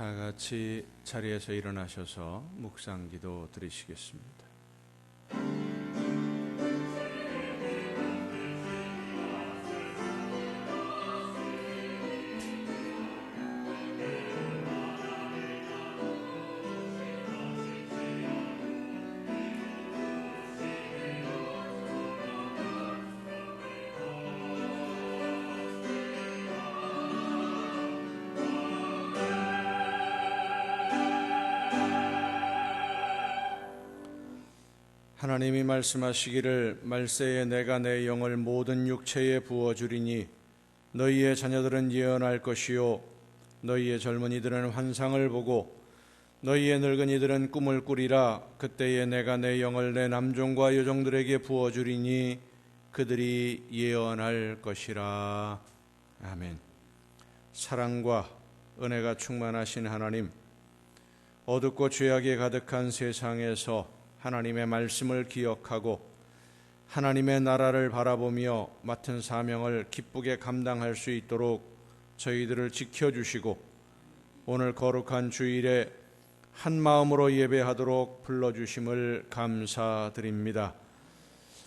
다 같이 자리에서 일어나셔서 묵상기도 드리시겠습니다. 하나님이 말씀하시기를 말세에 내가 내 영을 모든 육체에 부어주리니 너희의 자녀들은 예언할 것이요 너희의 젊은이들은 환상을 보고 너희의 늙은이들은 꿈을 꾸리라. 그때에 내가 내 영을 내 남종과 여종들에게 부어주리니 그들이 예언할 것이라. 아멘. 사랑과 은혜가 충만하신 하나님, 어둡고 죄악에 가득한 세상에서 하나님의 말씀을 기억하고 하나님의 나라를 바라보며 맡은 사명을 기쁘게 감당할 수 있도록 저희들을 지켜주시고 오늘 거룩한 주일에 한 마음으로 예배하도록 불러주심을 감사드립니다.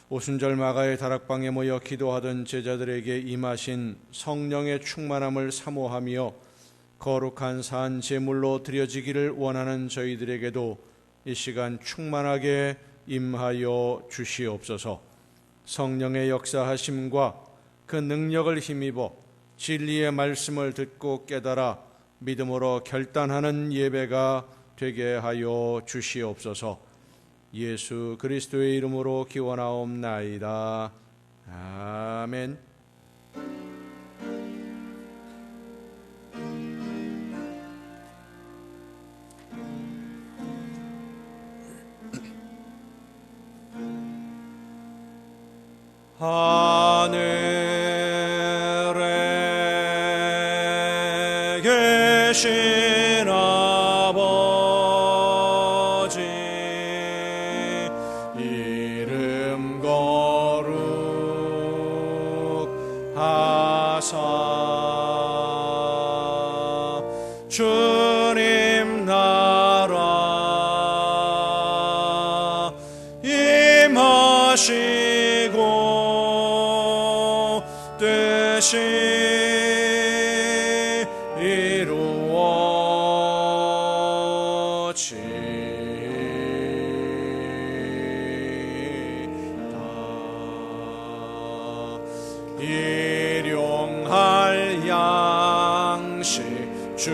오순절 마가의 다락방에 모여 기도하던 제자들에게 임하신 성령의 충만함을 사모하며 거룩한 산 제물로 드려지기를 원하는 저희들에게도 이 시간 충만하게 임하여 주시옵소서. 성령의 역사하심과 그 능력을 힘입어 진리의 말씀을 듣고 깨달아 믿음으로 결단하는 예배가 되게 하여 주시옵소서. 예수 그리스도의 이름으로 기원하옵나이다. 아멘. 하늘에 계신 아버지 이름 거룩하사 주님 나라 임하시고 뜻이 이루어지다. 일용할 양식 주시고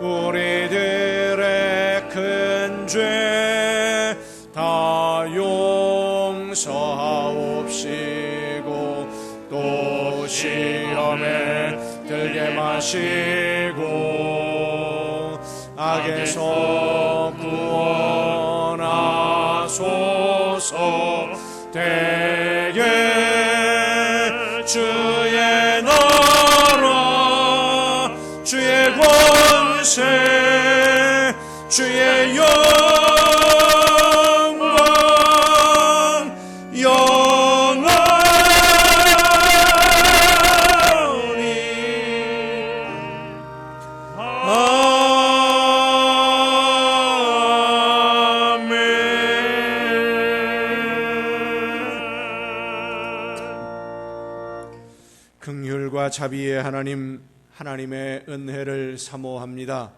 우리들의 큰 죄 다 용서하옵시고 또 시험에 들게 마시고 악에서 구원하소서. 대개 주의 나라 주의 권세 주의 긍휼과 자비의 하나님, 하나님의 은혜를 사모합니다.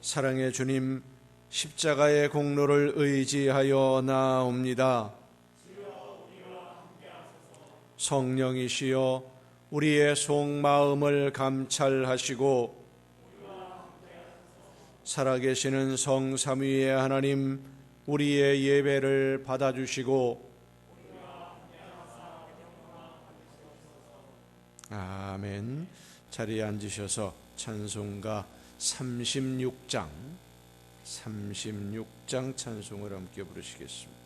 사랑의 주님, 십자가의 공로를 의지하여 나옵니다. 성령이시여 우리의 속마음을 감찰하시고 살아계시는 성삼위의 하나님, 우리의 예배를 받아주시고 아멘. 자리에 앉으셔서 찬송가 36장 찬송을 함께 부르시겠습니다.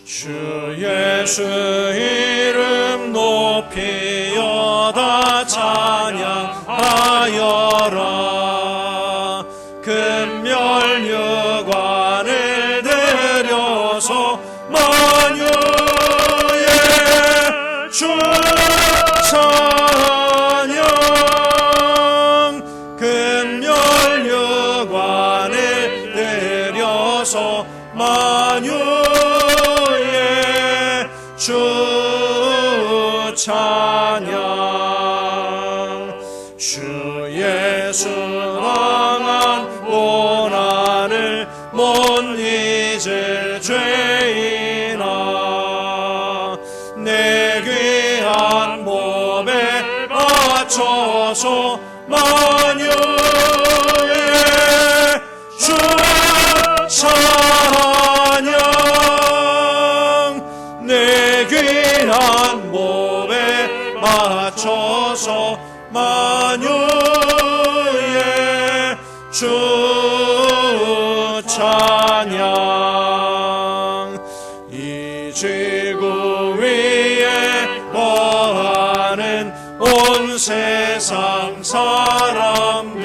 주 예수 이름 높이여다 찬양하여라. 만유의 주 찬양. 주 예수 당한 고난을 못 잊을 죄인아, 내 귀한 몸에 바쳐서 만유의 주 찬양. 내 귀한 몸에 바쳐서 만유의 주 찬양. 이 지구 위에 거하는 온 세상 사람들,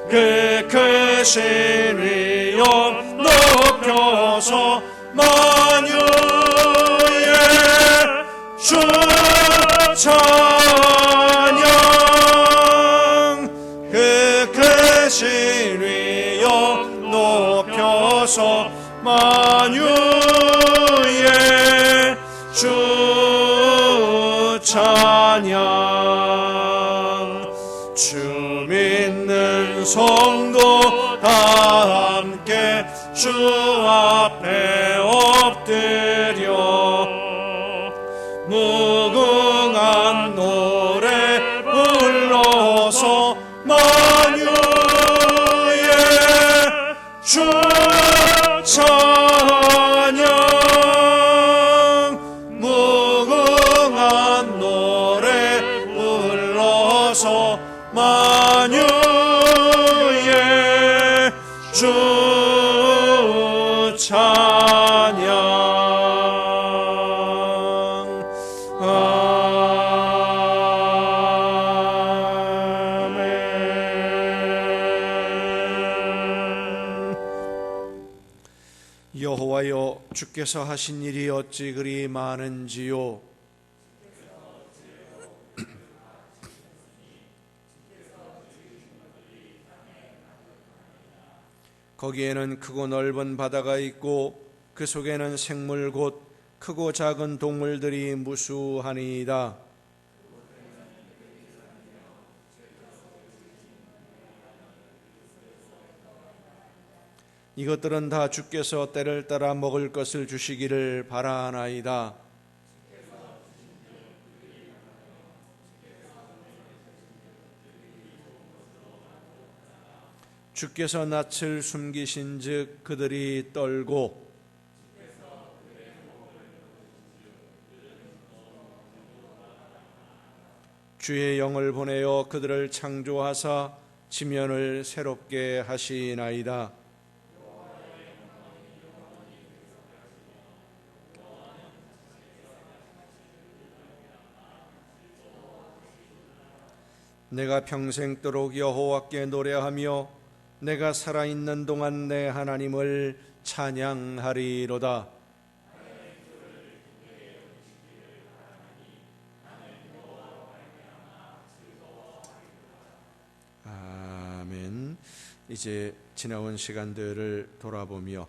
그 크신 위엄 높여서 만유의 주 찬양. 그 크신 위엄 높여서 만유의 주 찬양. 주 믿는 성도 다 함께 주 앞에 엎드려 무궁한 노래 불러서 만유의 주 찬양. 무궁한 노래 불러서 만유의 주 찬양. 여호와여, 주께서 하신 일이 어찌 그리 많은지요. 거기에는 크고 넓은 바다가 있고 그 속에는 생물 곧 크고 작은 동물들이 무수하니이다. 이것들은 다 주께서 때를 따라 먹을 것을 주시기를 바라나이다. 주께서 낯을 숨기신즉 그들이 떨고 주의 영을 보내어 그들을 창조하사 지면을 새롭게 하시나이다. 내가 평생도록 여호와께 노래하며 내가 살아있는 동안 내 하나님을 찬양하리로다. 아멘. 이제 지나온 시간들을 돌아보며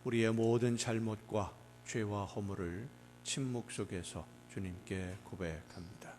우리의 모든 잘못과 죄와 허물을 침묵 속에서 주님께 고백합니다.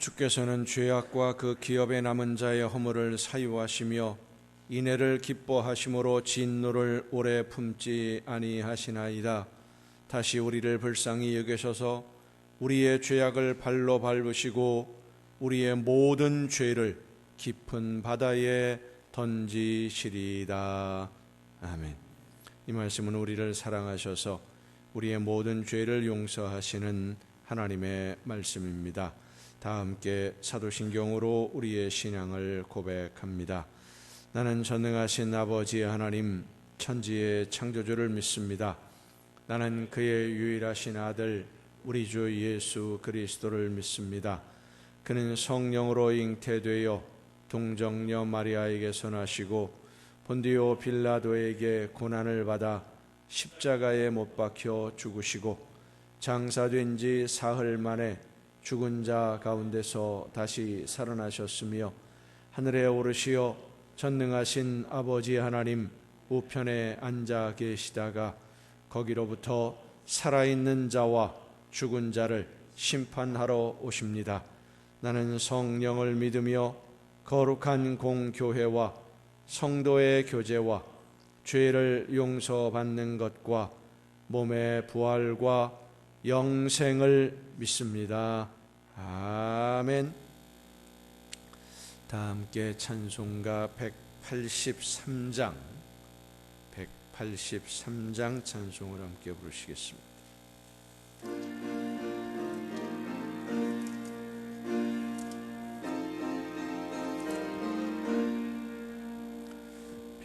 주께서는 죄악과 그 기업에 남은 자의 허물을 사유하시며 인애를 기뻐하심으로 진노를 오래 품지 아니하시나이다. 다시 우리를 불쌍히 여기셔서 우리의 죄악을 발로 밟으시고 우리의 모든 죄를 깊은 바다에 던지시리이다. 아멘. 이 말씀은 우리를 사랑하셔서 우리의 모든 죄를 용서하시는 하나님의 말씀입니다. 다 함께 사도신경으로 우리의 신앙을 고백합니다. 나는 전능하신 아버지 하나님, 천지의 창조주를 믿습니다. 나는 그의 유일하신 아들 우리 주 예수 그리스도를 믿습니다. 그는 성령으로 잉태되어 동정녀 마리아에게서 나시고 본디오 빌라도에게 고난을 받아 십자가에 못 박혀 죽으시고 장사된 지 사흘 만에 죽은 자 가운데서 다시 살아나셨으며 하늘에 오르시어 전능하신 아버지 하나님 우편에 앉아 계시다가 거기로부터 살아있는 자와 죽은 자를 심판하러 오십니다. 나는 성령을 믿으며 거룩한 공교회와 성도의 교제와 죄를 용서받는 것과 몸의 부활과 영생을 믿습니다. 아멘. 다 함께 찬송가 183장 찬송을 함께 부르시겠습니다.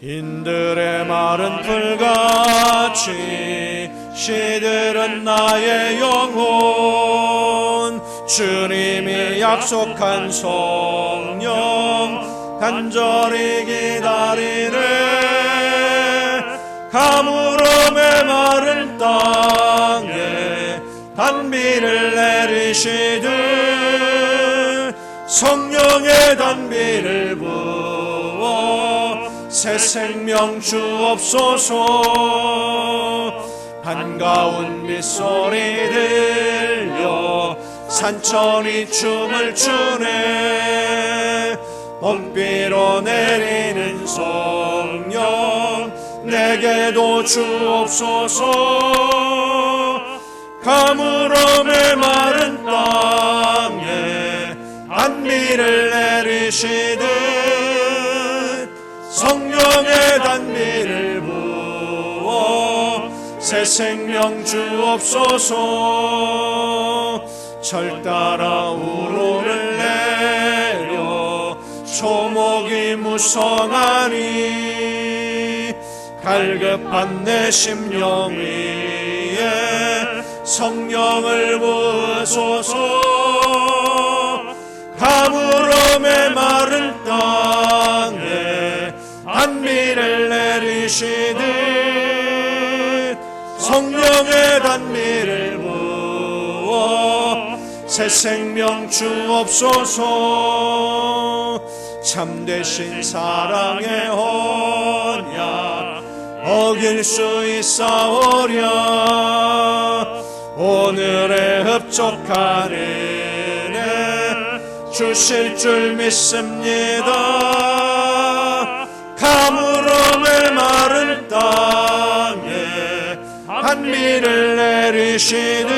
빈들의 마른 풀같이 시들은 나의 영혼, 주님이 약속한 성령 간절히 기다리네. 가물음의 마른 땅에 단비를 내리시듯 성령의 단비를 부어 새 생명 주옵소서. 반가운 빗소리 들려 산천이 춤을 추네. 봄비로 내리는 성령 내게도 주옵소서. 가물음의 마른 땅에 단비를 내리시듯 성령의 단비를 부어 새 생명 주옵소서. 절 따라 우로를 내려 초목이 무성하니 갈급한 내 심령 위에 성령을 부으소서. 가물음의 마른 땅에 단비를 내리시듯 성령의 단비를 부어 새 생명 주옵소서. 참되신 사랑의 언약 어길 수 있사오랴. 오늘의 흡족한 은혜 주실 줄 믿습니다. 가물음의 마른 땅에 단비를 내리시듯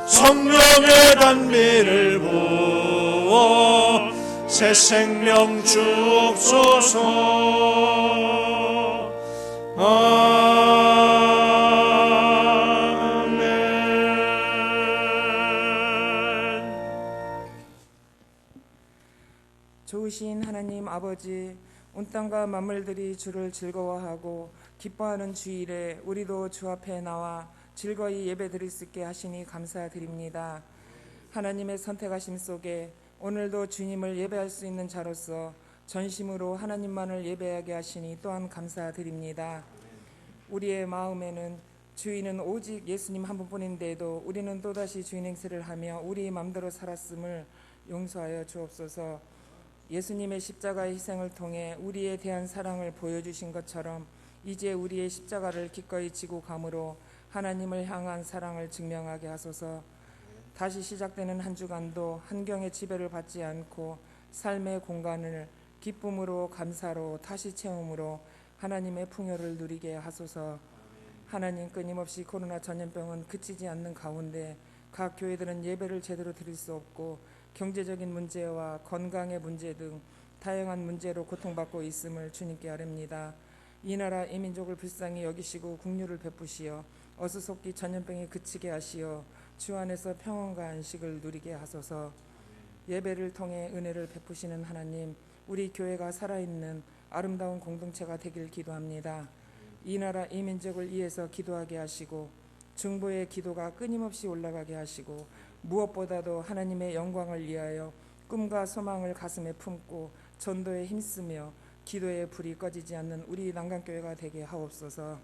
성령의 단비를 부어 새 생명 주옵소서. 좋으신 하나님 아버지, 온 땅과 만물들이 주를 즐거워하고 기뻐하는 주일에 우리도 주 앞에 나와 즐거이 예배드릴 수 있게 하시니 감사드립니다. 하나님의 선택하심 속에 오늘도 주님을 예배할 수 있는 자로서 전심으로 하나님만을 예배하게 하시니 또한 감사드립니다. 우리의 마음에는 주인은 오직 예수님 한 분뿐인데도 우리는 또다시 주인 행세를 하며 우리 마음대로 살았음을 용서하여 주옵소서. 예수님의 십자가의 희생을 통해 우리에 대한 사랑을 보여주신 것처럼 이제 우리의 십자가를 기꺼이 지고 감으로 하나님을 향한 사랑을 증명하게 하소서. 다시 시작되는 한 주간도 환경의 지배를 받지 않고 삶의 공간을 기쁨으로 감사로 다시 채움으로 하나님의 풍요를 누리게 하소서. 하나님, 끊임없이 코로나 전염병은 그치지 않는 가운데 각 교회들은 예배를 제대로 드릴 수 없고 경제적인 문제와 건강의 문제 등 다양한 문제로 고통받고 있음을 주님께 아뢰옵니다. 이 나라 이 민족을 불쌍히 여기시고 긍휼을 베푸시어 어수속히 전염병이 그치게 하시어 주 안에서 평안과 안식을 누리게 하소서. 예배를 통해 은혜를 베푸시는 하나님, 우리 교회가 살아있는 아름다운 공동체가 되길 기도합니다. 이 나라 이 민족을 위해서 기도하게 하시고 중보의 기도가 끊임없이 올라가게 하시고 무엇보다도 하나님의 영광을 위하여 꿈과 소망을 가슴에 품고 전도에 힘쓰며 기도의 불이 꺼지지 않는 우리 난강교회가 되게 하옵소서.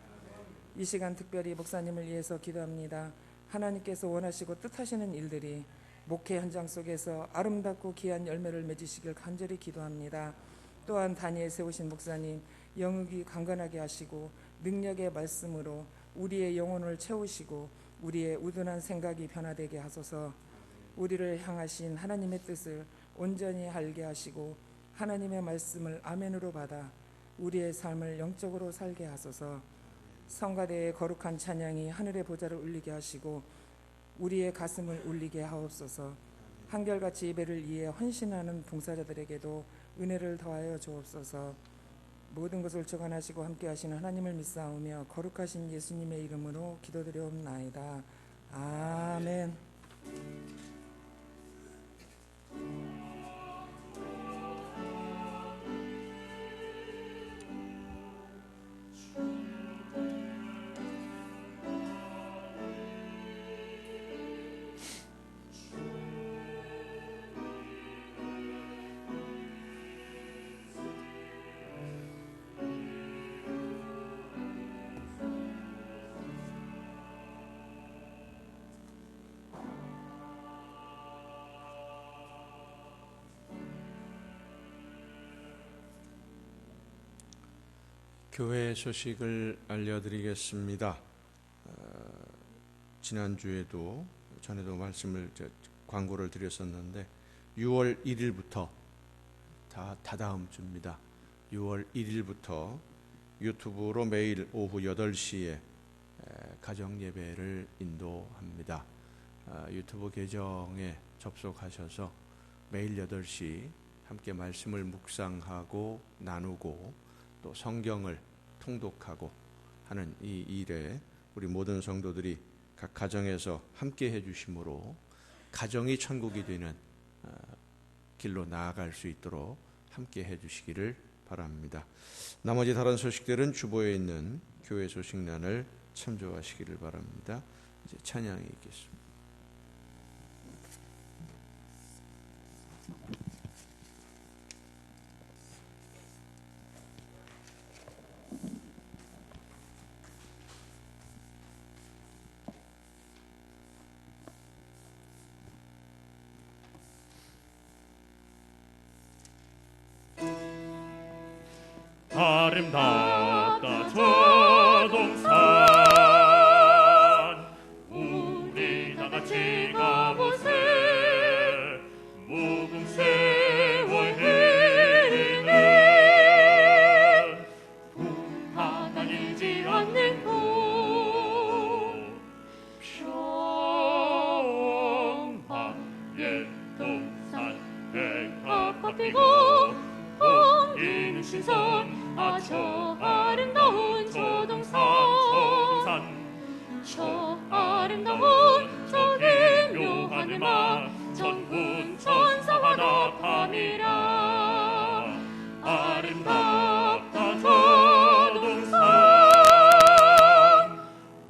이 시간 특별히 목사님을 위해서 기도합니다. 하나님께서 원하시고 뜻하시는 일들이 목회 현장 속에서 아름답고 귀한 열매를 맺으시길 간절히 기도합니다. 또한 단위에 세우신 목사님 영육이 강건하게 하시고 능력의 말씀으로 우리의 영혼을 채우시고 우리의 우둔한 생각이 변화되게 하소서. 우리를 향하신 하나님의 뜻을 온전히 알게 하시고 하나님의 말씀을 아멘으로 받아 우리의 삶을 영적으로 살게 하소서. 성가대의 거룩한 찬양이 하늘의 보좌를 울리게 하시고 우리의 가슴을 울리게 하옵소서. 한결같이 예배를 위해 헌신하는 봉사자들에게도 은혜를 더하여 주옵소서. 모든 것을 주관하시고 함께 하시는 하나님을 믿사오며 거룩하신 예수님의 이름으로 기도드려옵나이다. 아멘. 교회 소식을 알려드리겠습니다. 지난주에도 전에도 광고를 드렸었는데 6월 1일부터 다다음 주입니다. 6월 1일부터 유튜브로 매일 오후 8시에 가정 예배를 인도합니다. 유튜브 계정에 접속하셔서 매일 8시 함께 말씀을 묵상하고 나누고 또 성경을 통독하고 하는 이 일에 우리 모든 성도들이 각 가정에서 함께 해주심으로 가정이 천국이 되는 길로 나아갈 수 있도록 함께 해주시기를 바랍니다. 나머지 다른 소식들은 주보에 있는 교회 소식란을 참조하시기를 바랍니다. 이제 찬양이 있겠습니다. 아름답다 저 동산 우리 다같이 가보세 무궁세월 흐르는 풍파가 일지 않는 곳 평화 옛 동산 백합화 피고 봄이는 신선 저 아름다운 저 동산 저 아름다운 저 기묘한 음악 전군 천사와 나팔이라 아름답다 저 동산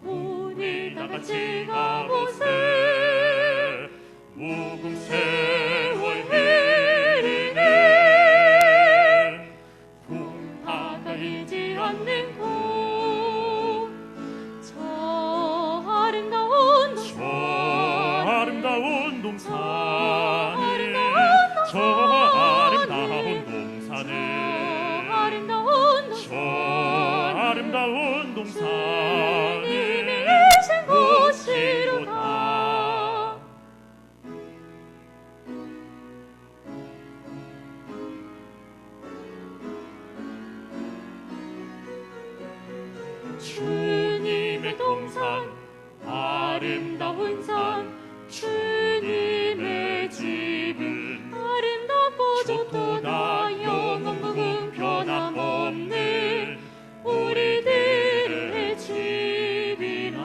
우리 다같이 가보세 무궁세월 일지 않는 곳 저 아름다운 동산을 저 아름다운 동산을 주님이 계신 곳이로다 주님의 동산 아름다운 산 주님의 집은 아름답고 좋도다 영원 무궁 변함없는 우리들의 집이라.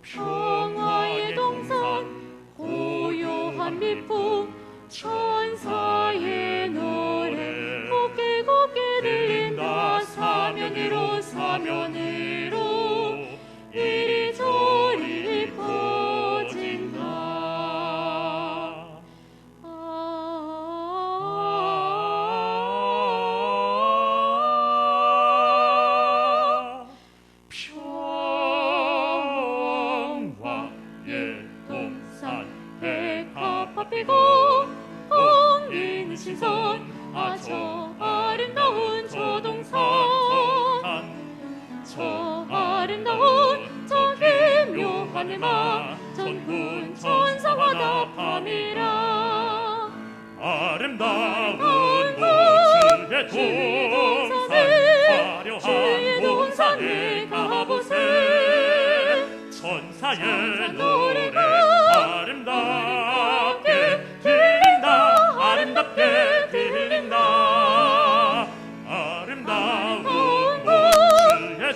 평화의 동산 고요한 미풍 천사의 노래 곱게 곱게 들린다. 사면으로 사면으로 이리저리 퍼진다. 평화의 동산 백합화 피고 홍리는 신선 저 아름다운 저 동산 저 아름다운 저 기묘한 음악 전군 천사와 답함이라. 아름다운 주의 동산 화려한 동산에 가보세. 천사의 노래 아름답게 들린다. 아름답게 들린다. 아름다운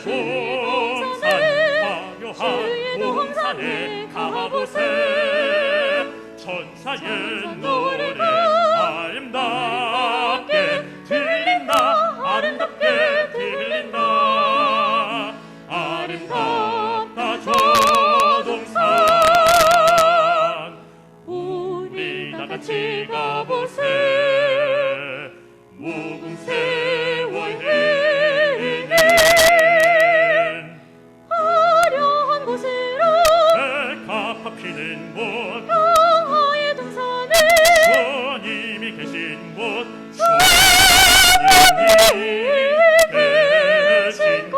주의 동산 화려한 동산에 가보세. 천사의 노래 아름답게 들린다. 아름답게 들린다. 아름답다 저 동산 우리 다 같이 가보세. 무궁세월해는 화려한 곳으로 백합화 피는 곳 평화의 동산에 주님이 계신 곳 주님이 계신 곳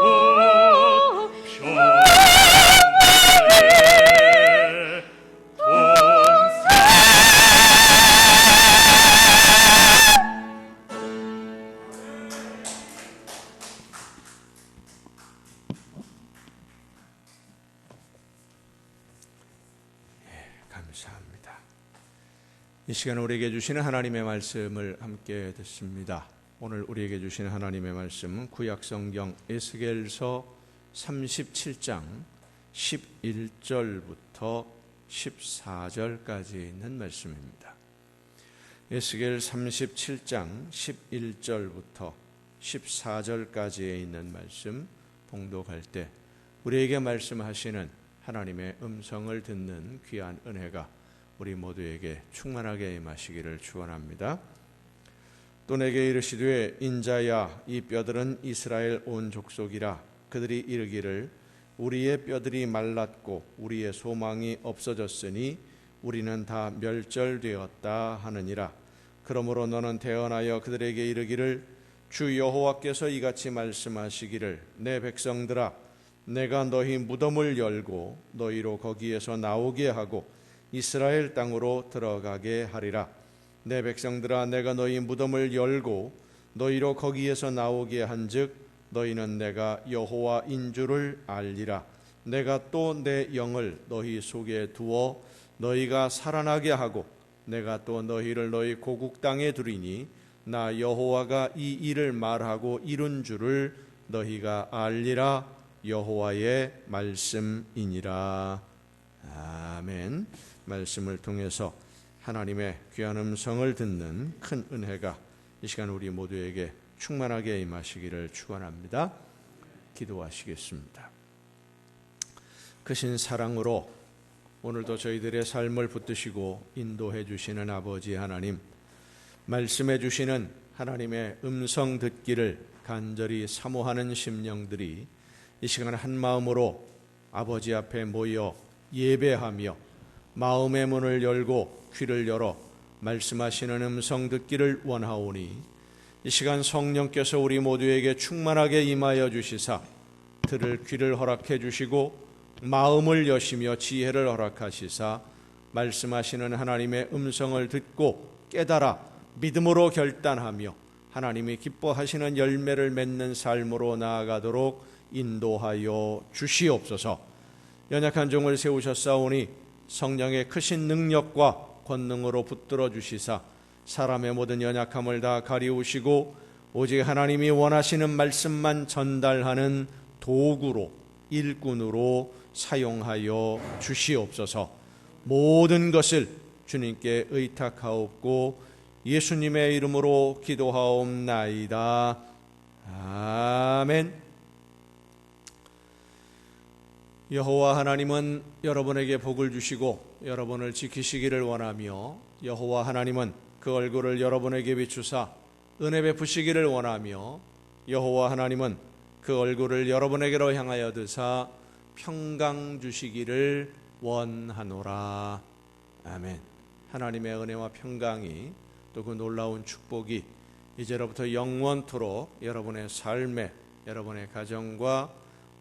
평화의 동산. 감사합니다. 이 시간 우리에게 주시는 하나님의 말씀을 함께 듣습니다. 오늘 우리에게 주시는 하나님의 말씀은 구약성경 에스겔서 37장 11절부터 14절까지 있는 말씀입니다. 에스겔 37장 11절부터 14절까지에 있는 말씀 봉독할 때 우리에게 말씀하시는 하나님의 음성을 듣는 귀한 은혜가 우리 모두에게 충만하게 임하시기를 축원합니다. 또 내게 이르시되 인자야 이 뼈들은 이스라엘 온 족속이라. 그들이 이르기를 우리의 뼈들이 말랐고 우리의 소망이 없어졌으니 우리는 다 멸절되었다 하느니라. 그러므로 너는 대언하여 그들에게 이르기를 주 여호와께서 이같이 말씀하시기를 내 백성들아 내가 너희 무덤을 열고 너희로 거기에서 나오게 하고 이스라엘 땅으로 들어가게 하리라. 내 백성들아 내가 너희 무덤을 열고 너희로 거기에서 나오게 한즉 너희는 내가 여호와인 줄을 알리라. 내가 또 내 영을 너희 속에 두어 너희가 살아나게 하고 내가 또 너희를 너희 고국 땅에 두리니 나 여호와가 이 일을 말하고 이룬 줄을 너희가 알리라. 여호와의 말씀이니라. 아멘. 말씀을 통해서 하나님의 귀한 음성을 듣는 큰 은혜가 이 시간 우리 모두에게 충만하게 임하시기를 축원합니다. 기도하시겠습니다. 크신 사랑으로 오늘도 저희들의 삶을 붙드시고 인도해 주시는 아버지 하나님, 말씀해 주시는 하나님의 음성 듣기를 간절히 사모하는 심령들이 이 시간 한 마음으로 아버지 앞에 모여 예배하며 마음의 문을 열고 귀를 열어 말씀하시는 음성 듣기를 원하오니 이 시간 성령께서 우리 모두에게 충만하게 임하여 주시사 들을 귀를 허락해 주시고 마음을 여시며 지혜를 허락하시사 말씀하시는 하나님의 음성을 듣고 깨달아 믿음으로 결단하며 하나님이 기뻐하시는 열매를 맺는 삶으로 나아가도록 인도하여 주시옵소서. 연약한 종을 세우셨사오니 성령의 크신 능력과 권능으로 붙들어 주시사 사람의 모든 연약함을 다 가리우시고 오직 하나님이 원하시는 말씀만 전달하는 도구로, 일꾼으로 사용하여 주시옵소서. 모든 것을 주님께 의탁하옵고 예수님의 이름으로 기도하옵나이다. 아멘. 여호와 하나님은 여러분에게 복을 주시고 여러분을 지키시기를 원하며, 여호와 하나님은 그 얼굴을 여러분에게 비추사 은혜 베푸시기를 원하며, 여호와 하나님은 그 얼굴을 여러분에게로 향하여 드사 평강 주시기를 원하노라. 아멘. 하나님의 은혜와 평강이, 또 그 놀라운 축복이 이제로부터 영원토록 여러분의 삶에, 여러분의 가정과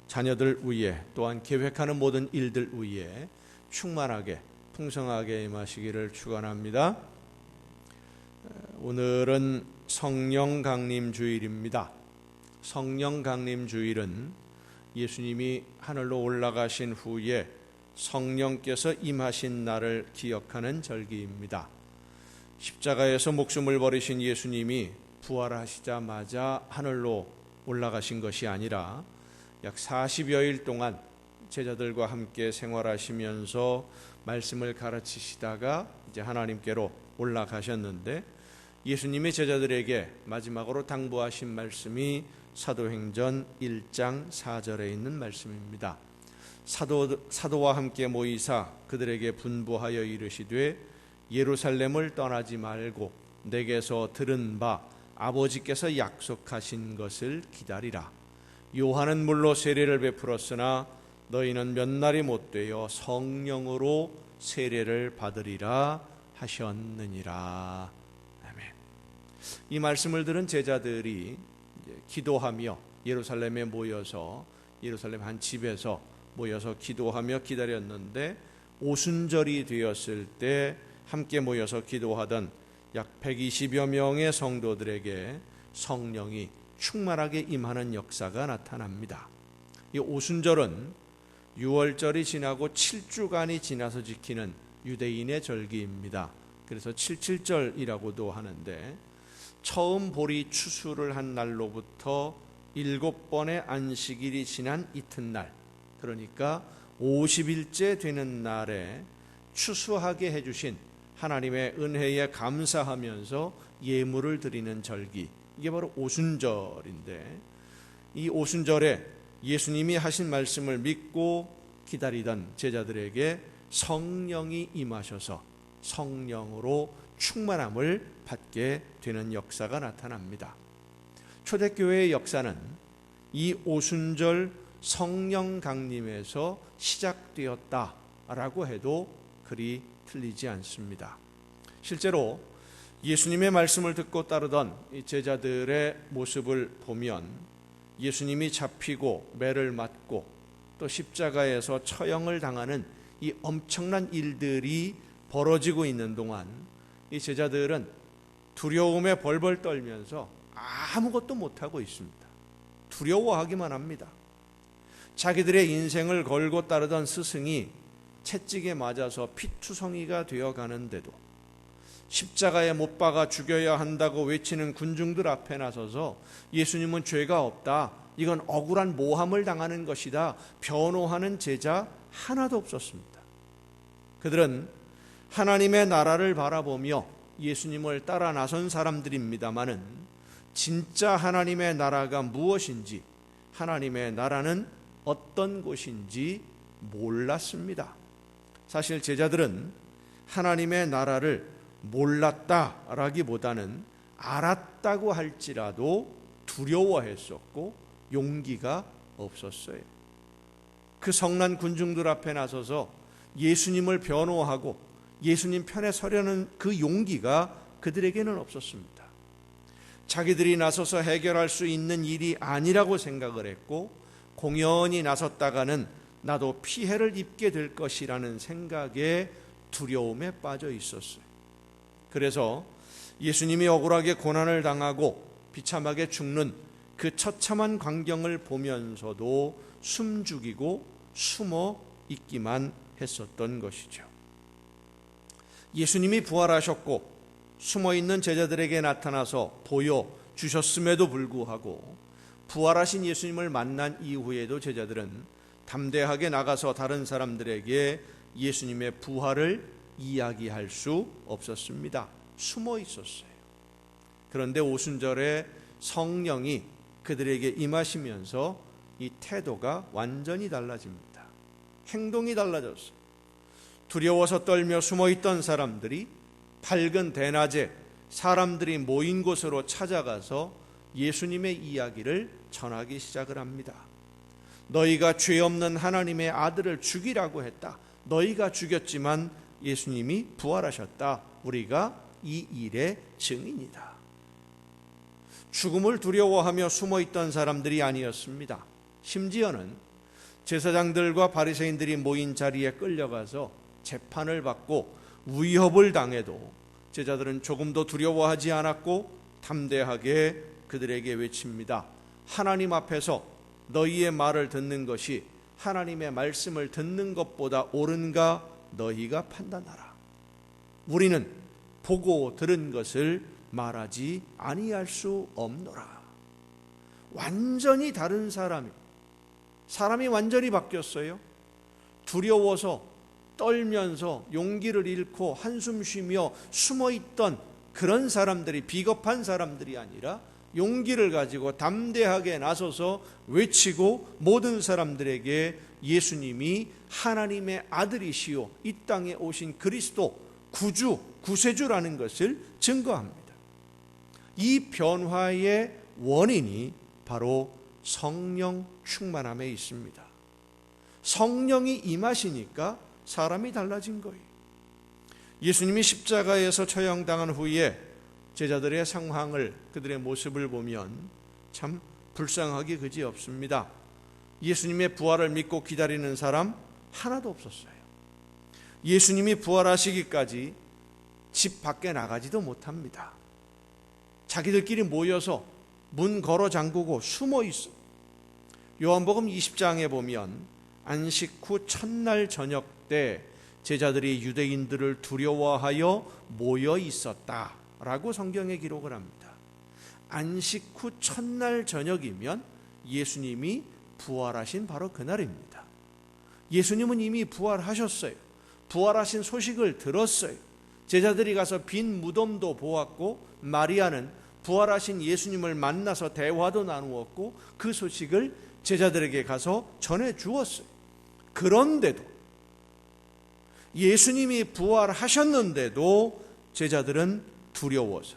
자녀들 위에, 또한 계획하는 모든 일들 위에 충만하게 풍성하게 임하시기를 축원합니다. 오늘은 성령 강림 주일입니다. 성령 강림 주일은 예수님이 하늘로 올라가신 후에 성령께서 임하신 날을 기억하는 절기입니다. 십자가에서 목숨을 버리신 예수님이 부활하시자마자 하늘로 올라가신 것이 아니라 약 40여일 동안 제자들과 함께 생활하시면서 말씀을 가르치시다가 이제 하나님께로 올라가셨는데, 예수님이 제자들에게 마지막으로 당부하신 말씀이 사도행전 1장 4절에 있는 말씀입니다. 사도와 함께 모이사 그들에게 분부하여 이르시되 예루살렘을 떠나지 말고 내게서 들은 바 아버지께서 약속하신 것을 기다리라. 요한은 물로 세례를 베풀었으나 너희는 몇 날이 못되어 성령으로 세례를 받으리라 하셨느니라. 아멘. 이 말씀을 들은 제자들이 기도하며 예루살렘에 모여서, 예루살렘 한 집에서 모여서 기도하며 기다렸는데, 오순절이 되었을 때 함께 모여서 기도하던 약 120여 명의 성도들에게 성령이 충만하게 임하는 역사가 나타납니다. 이 오순절은 유월절이 지나고 7주간이 지나서 지키는 유대인의 절기입니다. 그래서 77절이라고도 하는데, 처음 보리 추수를 한 날로부터 7번의 안식일이 지난 이튿날, 그러니까 50일째 되는 날에 추수하게 해주신 하나님의 은혜에 감사하면서 예물을 드리는 절기, 이게 바로 오순절인데, 이 오순절에 예수님이 하신 말씀을 믿고 기다리던 제자들에게 성령이 임하셔서 성령으로 충만함을 받게 되는 역사가 나타납니다. 초대교회의 역사는 이 오순절 성령 강림에서 시작되었다라고 해도 그리 틀리지 않습니다. 실제로 예수님의 말씀을 듣고 따르던 이 제자들의 모습을 보면 예수님이 잡히고 매를 맞고 또 십자가에서 처형을 당하는 이 엄청난 일들이 벌어지고 있는 동안 이 제자들은 두려움에 벌벌 떨면서 아무것도 못하고 있습니다. 두려워하기만 합니다. 자기들의 인생을 걸고 따르던 스승이 채찍에 맞아서 피투성이가 되어가는데도 십자가에 못 박아 죽여야 한다고 외치는 군중들 앞에 나서서 예수님은 죄가 없다, 이건 억울한 모함을 당하는 것이다, 변호하는 제자 하나도 없었습니다. 그들은 하나님의 나라를 바라보며 예수님을 따라 나선 사람들입니다마는 진짜 하나님의 나라가 무엇인지, 하나님의 나라는 어떤 곳인지 몰랐습니다. 사실 제자들은 하나님의 나라를 몰랐다라기보다는 알았다고 할지라도 두려워했었고 용기가 없었어요. 그 성난 군중들 앞에 나서서 예수님을 변호하고 예수님 편에 서려는 그 용기가 그들에게는 없었습니다. 자기들이 나서서 해결할 수 있는 일이 아니라고 생각을 했고, 공연히 나섰다가는 나도 피해를 입게 될 것이라는 생각에 두려움에 빠져 있었어요. 그래서 예수님이 억울하게 고난을 당하고 비참하게 죽는 그 처참한 광경을 보면서도 숨죽이고 숨어 있기만 했었던 것이죠. 예수님이 부활하셨고 숨어있는 제자들에게 나타나서 보여주셨음에도 불구하고 부활하신 예수님을 만난 이후에도 제자들은 담대하게 나가서 다른 사람들에게 예수님의 부활을 이야기할 수 없었습니다. 숨어 있었어요. 그런데 오순절에 성령이 그들에게 임하시면서 이 태도가 완전히 달라집니다. 행동이 달라졌어요. 두려워서 떨며 숨어있던 사람들이 밝은 대낮에 사람들이 모인 곳으로 찾아가서 예수님의 이야기를 전하기 시작을 합니다. 너희가 죄 없는 하나님의 아들을 죽이라고 했다. 너희가 죽였지만 예수님이 부활하셨다. 우리가 이 일의 증인이다. 죽음을 두려워하며 숨어있던 사람들이 아니었습니다. 심지어는 제사장들과 바리새인들이 모인 자리에 끌려가서 재판을 받고 위협을 당해도 제자들은 조금도 두려워하지 않았고 담대하게 그들에게 외칩니다. 하나님 앞에서 너희의 말을 듣는 것이 하나님의 말씀을 듣는 것보다 옳은가 너희가 판단하라. 우리는 보고 들은 것을 말하지 아니할 수 없노라. 완전히 다른 사람이 완전히 바뀌었어요. 두려워서 떨면서 용기를 잃고 한숨 쉬며 숨어있던 그런 사람들이, 비겁한 사람들이 아니라 용기를 가지고 담대하게 나서서 외치고 모든 사람들에게 예수님이 하나님의 아들이시요 이 땅에 오신 그리스도 구주, 구세주라는 것을 증거합니다. 이 변화의 원인이 바로 성령 충만함에 있습니다. 성령이 임하시니까 사람이 달라진 거예요. 예수님이 십자가에서 처형당한 후에 제자들의 상황을, 그들의 모습을 보면 참 불쌍하기 그지없습니다. 예수님의 부활을 믿고 기다리는 사람 하나도 없었어요. 예수님이 부활하시기까지 집 밖에 나가지도 못합니다. 자기들끼리 모여서 문 걸어 잠그고 숨어 있어. 요한복음 20장에 보면 안식 후 첫날 저녁 때 제자들이 유대인들을 두려워하여 모여 있었다라고 성경에 기록을 합니다. 안식 후 첫날 저녁이면 예수님이 부활하신 바로 그날입니다. 예수님은 이미 부활하셨어요. 부활하신 소식을 들었어요. 제자들이 가서 빈 무덤도 보았고 마리아는 부활하신 예수님을 만나서 대화도 나누었고 그 소식을 제자들에게 가서 전해 주었어요. 그런데도 예수님이 부활하셨는데도 제자들은 두려워서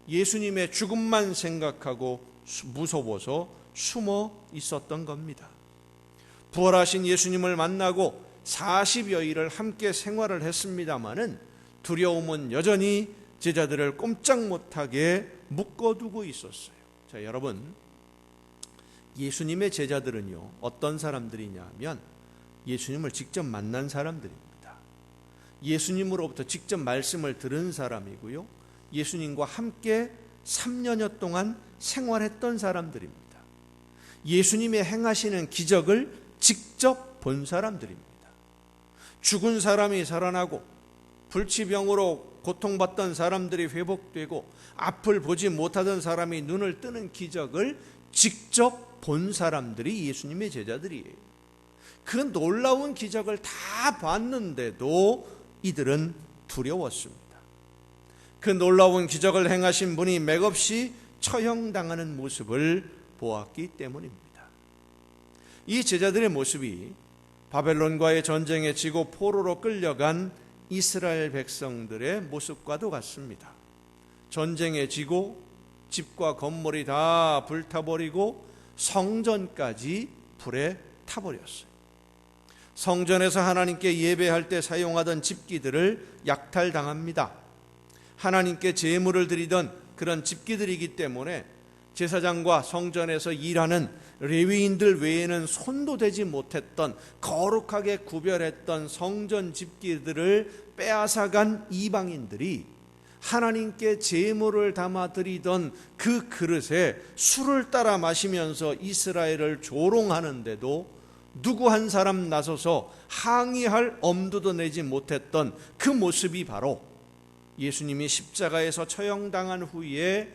예수님의 죽음만 생각하고 무서워서 숨어 있었던 겁니다. 부활하신 예수님을 만나고 40여일을 함께 생활을 했습니다마는 두려움은 여전히 제자들을 꼼짝 못하게 묶어두고 있었어요. 자, 여러분, 예수님의 제자들은요 어떤 사람들이냐면 예수님을 직접 만난 사람들입니다. 예수님으로부터 직접 말씀을 들은 사람이고요, 예수님과 함께 3년여 동안 생활했던 사람들입니다. 예수님의 행하시는 기적을 직접 본 사람들입니다. 죽은 사람이 살아나고 불치병으로 고통받던 사람들이 회복되고 앞을 보지 못하던 사람이 눈을 뜨는 기적을 직접 본 사람들이 예수님의 제자들이에요. 그 놀라운 기적을 다 봤는데도 이들은 두려웠습니다. 그 놀라운 기적을 행하신 분이 맥없이 처형당하는 모습을 보았기 때문입니다. 이 제자들의 모습이 바벨론과의 전쟁에 지고 포로로 끌려간 이스라엘 백성들의 모습과도 같습니다. 전쟁에 지고 집과 건물이 다 불타버리고 성전까지 불에 타버렸어요. 성전에서 하나님께 예배할 때 사용하던 집기들을 약탈당합니다. 하나님께 제물을 드리던 그런 집기들이기 때문에 제사장과 성전에서 일하는 레위인들 외에는 손도 대지 못했던 거룩하게 구별했던 성전 집기들을 빼앗아간 이방인들이 하나님께 제물을 담아 드리던 그 그릇에 술을 따라 마시면서 이스라엘을 조롱하는데도 누구 한 사람 나서서 항의할 엄두도 내지 못했던 그 모습이 바로 예수님이 십자가에서 처형당한 후에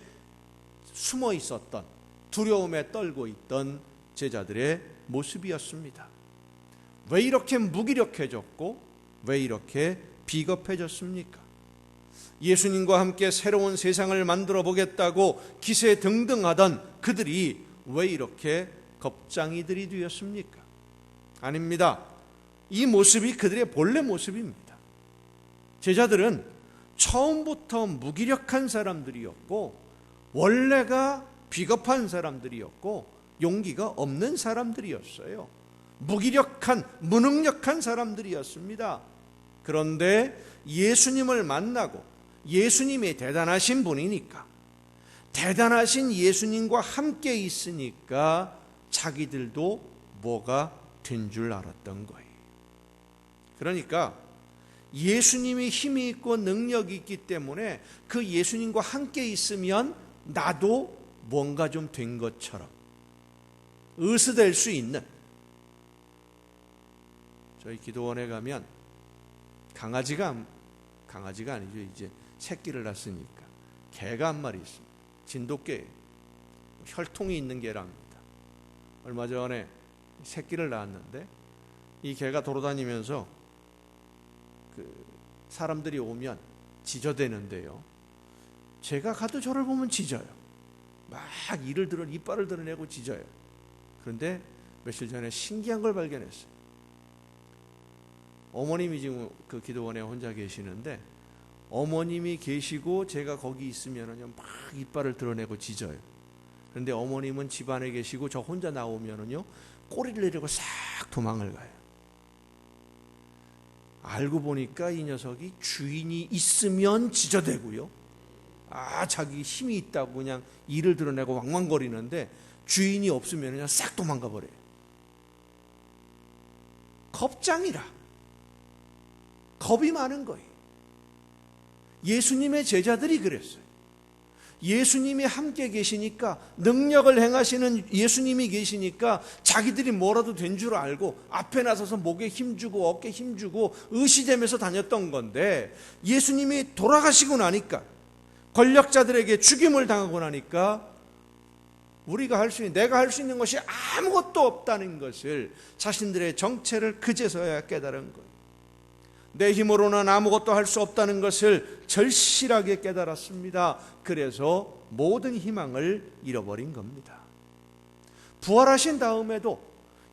숨어 있었던, 두려움에 떨고 있던 제자들의 모습이었습니다. 왜 이렇게 무기력해졌고 왜 이렇게 비겁해졌습니까? 예수님과 함께 새로운 세상을 만들어 보겠다고 기세등등하던 그들이 왜 이렇게 겁장이들이 되었습니까? 아닙니다. 이 모습이 그들의 본래 모습입니다. 제자들은 처음부터 무기력한 사람들이었고 원래가 비겁한 사람들이었고 용기가 없는 사람들이었어요. 무기력한, 무능력한 사람들이었습니다. 그런데 예수님을 만나고 예수님이 대단하신 분이니까, 대단하신 예수님과 함께 있으니까 자기들도 뭐가 된 줄 알았던 거예요. 그러니까 예수님이 힘이 있고 능력이 있기 때문에 그 예수님과 함께 있으면 나도 뭔가 좀 된 것처럼 의스될 수 있는, 저희 기도원에 가면 강아지가 아니죠. 이제 새끼를 낳았으니까 개가 한 마리 있습니다. 진돗개, 혈통이 있는 개랍니다. 얼마 전에 새끼를 낳았는데 이 개가 돌아다니면서 사람들이 오면 짖어대는데요. 제가 가도 저를 보면 짖어요. 막 이빨을 드러내고 짖어요. 그런데 며칠 전에 신기한 걸 발견했어요. 어머님이 지금 그 기도원에 혼자 계시는데 어머님이 계시고 제가 거기 있으면은요 막 이빨을 드러내고 짖어요. 그런데 어머님은 집 안에 계시고 저 혼자 나오면은요 꼬리를 내리고 싹 도망을 가요. 알고 보니까 이 녀석이 주인이 있으면 짖어대고요. 자기 힘이 있다고 그냥 이를 드러내고 왕왕거리는데 주인이 없으면 그냥 싹 도망가 버려요. 겁장이라. 겁이 많은 거예요. 예수님의 제자들이 그랬어요. 예수님이 함께 계시니까, 능력을 행하시는 예수님이 계시니까 자기들이 뭐라도 된 줄 알고 앞에 나서서 목에 힘주고 어깨에 힘주고 의시되면서 다녔던 건데, 예수님이 돌아가시고 나니까, 권력자들에게 죽임을 당하고 나니까 내가 할 수 있는 것이 아무것도 없다는 것을, 자신들의 정체를 그제서야 깨달은 거예요. 내 힘으로는 아무것도 할 수 없다는 것을 절실하게 깨달았습니다. 그래서 모든 희망을 잃어버린 겁니다. 부활하신 다음에도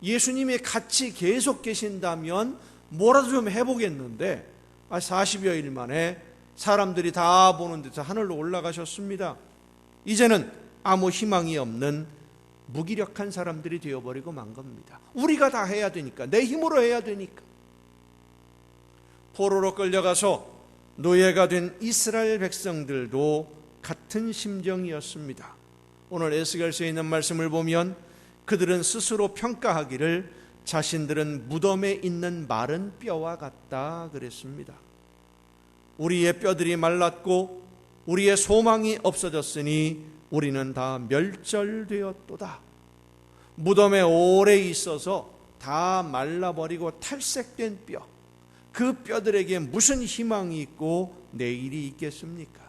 예수님이 같이 계속 계신다면 뭐라도 좀 해보겠는데 40여일 만에 사람들이 다 보는 데서 하늘로 올라가셨습니다. 이제는 아무 희망이 없는 무기력한 사람들이 되어버리고 만 겁니다. 우리가 다 해야 되니까, 내 힘으로 해야 되니까. 포로로 끌려가서 노예가 된 이스라엘 백성들도 같은 심정이었습니다. 오늘 에스겔서에 있는 말씀을 보면 그들은 스스로 평가하기를 자신들은 무덤에 있는 마른 뼈와 같다 그랬습니다. 우리의 뼈들이 말랐고 우리의 소망이 없어졌으니 우리는 다 멸절되었도다. 무덤에 오래 있어서 다 말라버리고 탈색된 뼈, 그 뼈들에게 무슨 희망이 있고 내일이 있겠습니까?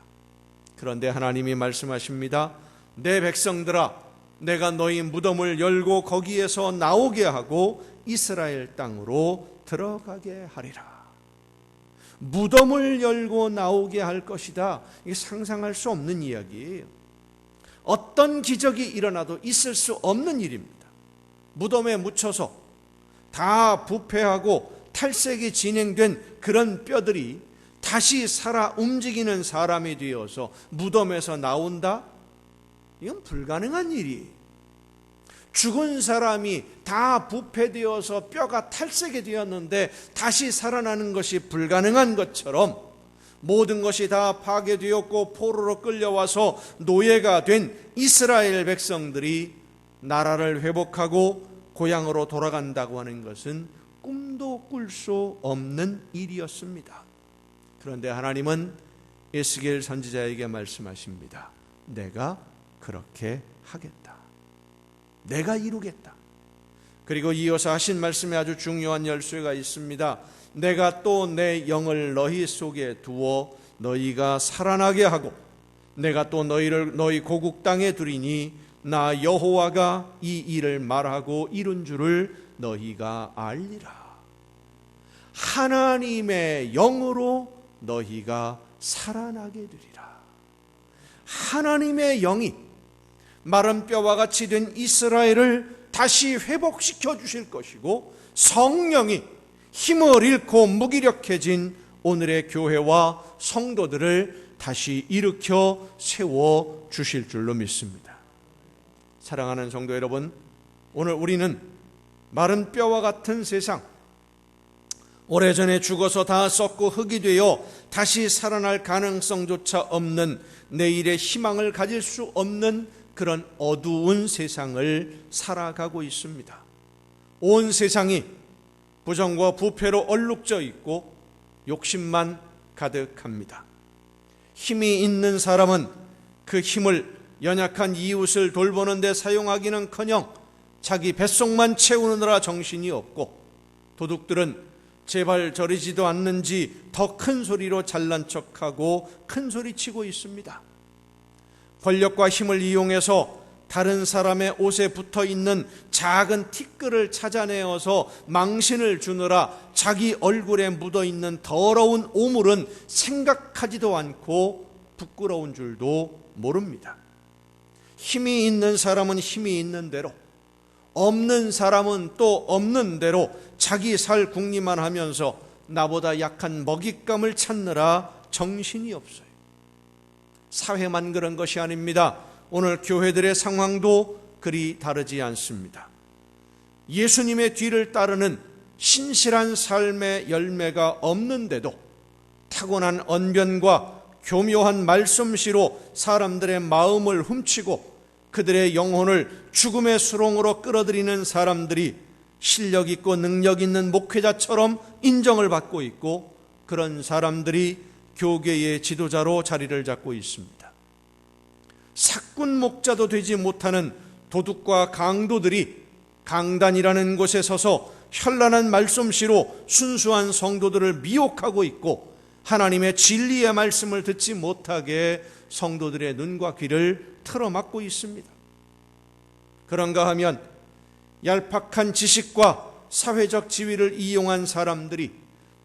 그런데 하나님이 말씀하십니다. 내 백성들아, 내가 너희 무덤을 열고 거기에서 나오게 하고 이스라엘 땅으로 들어가게 하리라. 무덤을 열고 나오게 할 것이다. 이게 상상할 수 없는 이야기예요. 어떤 기적이 일어나도 있을 수 없는 일입니다. 무덤에 묻혀서 다 부패하고 탈색이 진행된 그런 뼈들이 다시 살아 움직이는 사람이 되어서 무덤에서 나온다? 이건 불가능한 일이에요. 죽은 사람이 다 부패되어서 뼈가 탈색이 되었는데 다시 살아나는 것이 불가능한 것처럼 모든 것이 다 파괴되었고 포로로 끌려와서 노예가 된 이스라엘 백성들이 나라를 회복하고 고향으로 돌아간다고 하는 것은 꿈도 꿀 수 없는 일이었습니다. 그런데 하나님은 에스겔 선지자에게 말씀하십니다. 내가 그렇게 하겠다. 내가 이루겠다. 그리고 이어서 하신 말씀에 아주 중요한 열쇠가 있습니다. 내가 또 내 영을 너희 속에 두어 너희가 살아나게 하고 내가 또 너희를 너희 고국 땅에 두리니 나 여호와가 이 일을 말하고 이룬 줄을 너희가 알리라. 하나님의 영으로 너희가 살아나게 되리라. 하나님의 영이 마른 뼈와 같이 된 이스라엘을 다시 회복시켜 주실 것이고, 성령이 힘을 잃고 무기력해진 오늘의 교회와 성도들을 다시 일으켜 세워 주실 줄로 믿습니다. 사랑하는 성도 여러분, 오늘 우리는 마른 뼈와 같은 세상, 오래전에 죽어서 다 썩고 흙이 되어 다시 살아날 가능성조차 없는, 내일의 희망을 가질 수 없는 그런 어두운 세상을 살아가고 있습니다. 온 세상이 부정과 부패로 얼룩져 있고 욕심만 가득합니다. 힘이 있는 사람은 그 힘을 연약한 이웃을 돌보는 데 사용하기는커녕 자기 뱃속만 채우느라 정신이 없고, 도둑들은 제발 저리지도 않는지 더 큰 소리로 잘난 척하고 큰 소리치고 있습니다. 권력과 힘을 이용해서 다른 사람의 옷에 붙어있는 작은 티끌을 찾아내어서 망신을 주느라 자기 얼굴에 묻어있는 더러운 오물은 생각하지도 않고 부끄러운 줄도 모릅니다. 힘이 있는 사람은 힘이 있는 대로, 없는 사람은 또 없는 대로 자기 살 궁리만 하면서 나보다 약한 먹잇감을 찾느라 정신이 없어요. 사회만 그런 것이 아닙니다. 오늘 교회들의 상황도 그리 다르지 않습니다. 예수님의 뒤를 따르는 신실한 삶의 열매가 없는데도 타고난 언변과 교묘한 말씀씨로 사람들의 마음을 훔치고 그들의 영혼을 죽음의 수렁으로 끌어들이는 사람들이 실력 있고 능력 있는 목회자처럼 인정을 받고 있고, 그런 사람들이 교계의 지도자로 자리를 잡고 있습니다. 사꾼 목자도 되지 못하는 도둑과 강도들이 강단이라는 곳에 서서 현란한 말씀씨로 순수한 성도들을 미혹하고 있고, 하나님의 진리의 말씀을 듣지 못하게 성도들의 눈과 귀를 틀어막고 있습니다. 그런가 하면 얄팍한 지식과 사회적 지위를 이용한 사람들이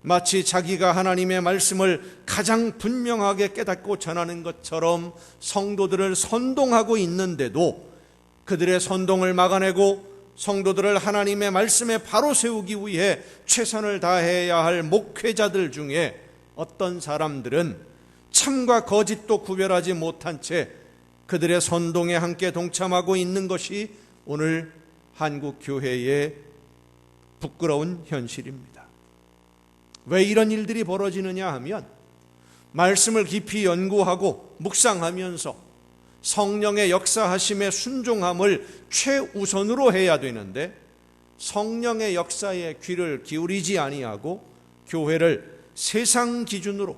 마치 자기가 하나님의 말씀을 가장 분명하게 깨닫고 전하는 것처럼 성도들을 선동하고 있는데도, 그들의 선동을 막아내고 성도들을 하나님의 말씀에 바로 세우기 위해 최선을 다해야 할 목회자들 중에 어떤 사람들은 참과 거짓도 구별하지 못한 채 그들의 선동에 함께 동참하고 있는 것이 오늘 한국 교회의 부끄러운 현실입니다. 왜 이런 일들이 벌어지느냐 하면, 말씀을 깊이 연구하고 묵상하면서 성령의 역사하심에 순종함을 최우선으로 해야 되는데, 성령의 역사에 귀를 기울이지 아니하고 교회를 세상 기준으로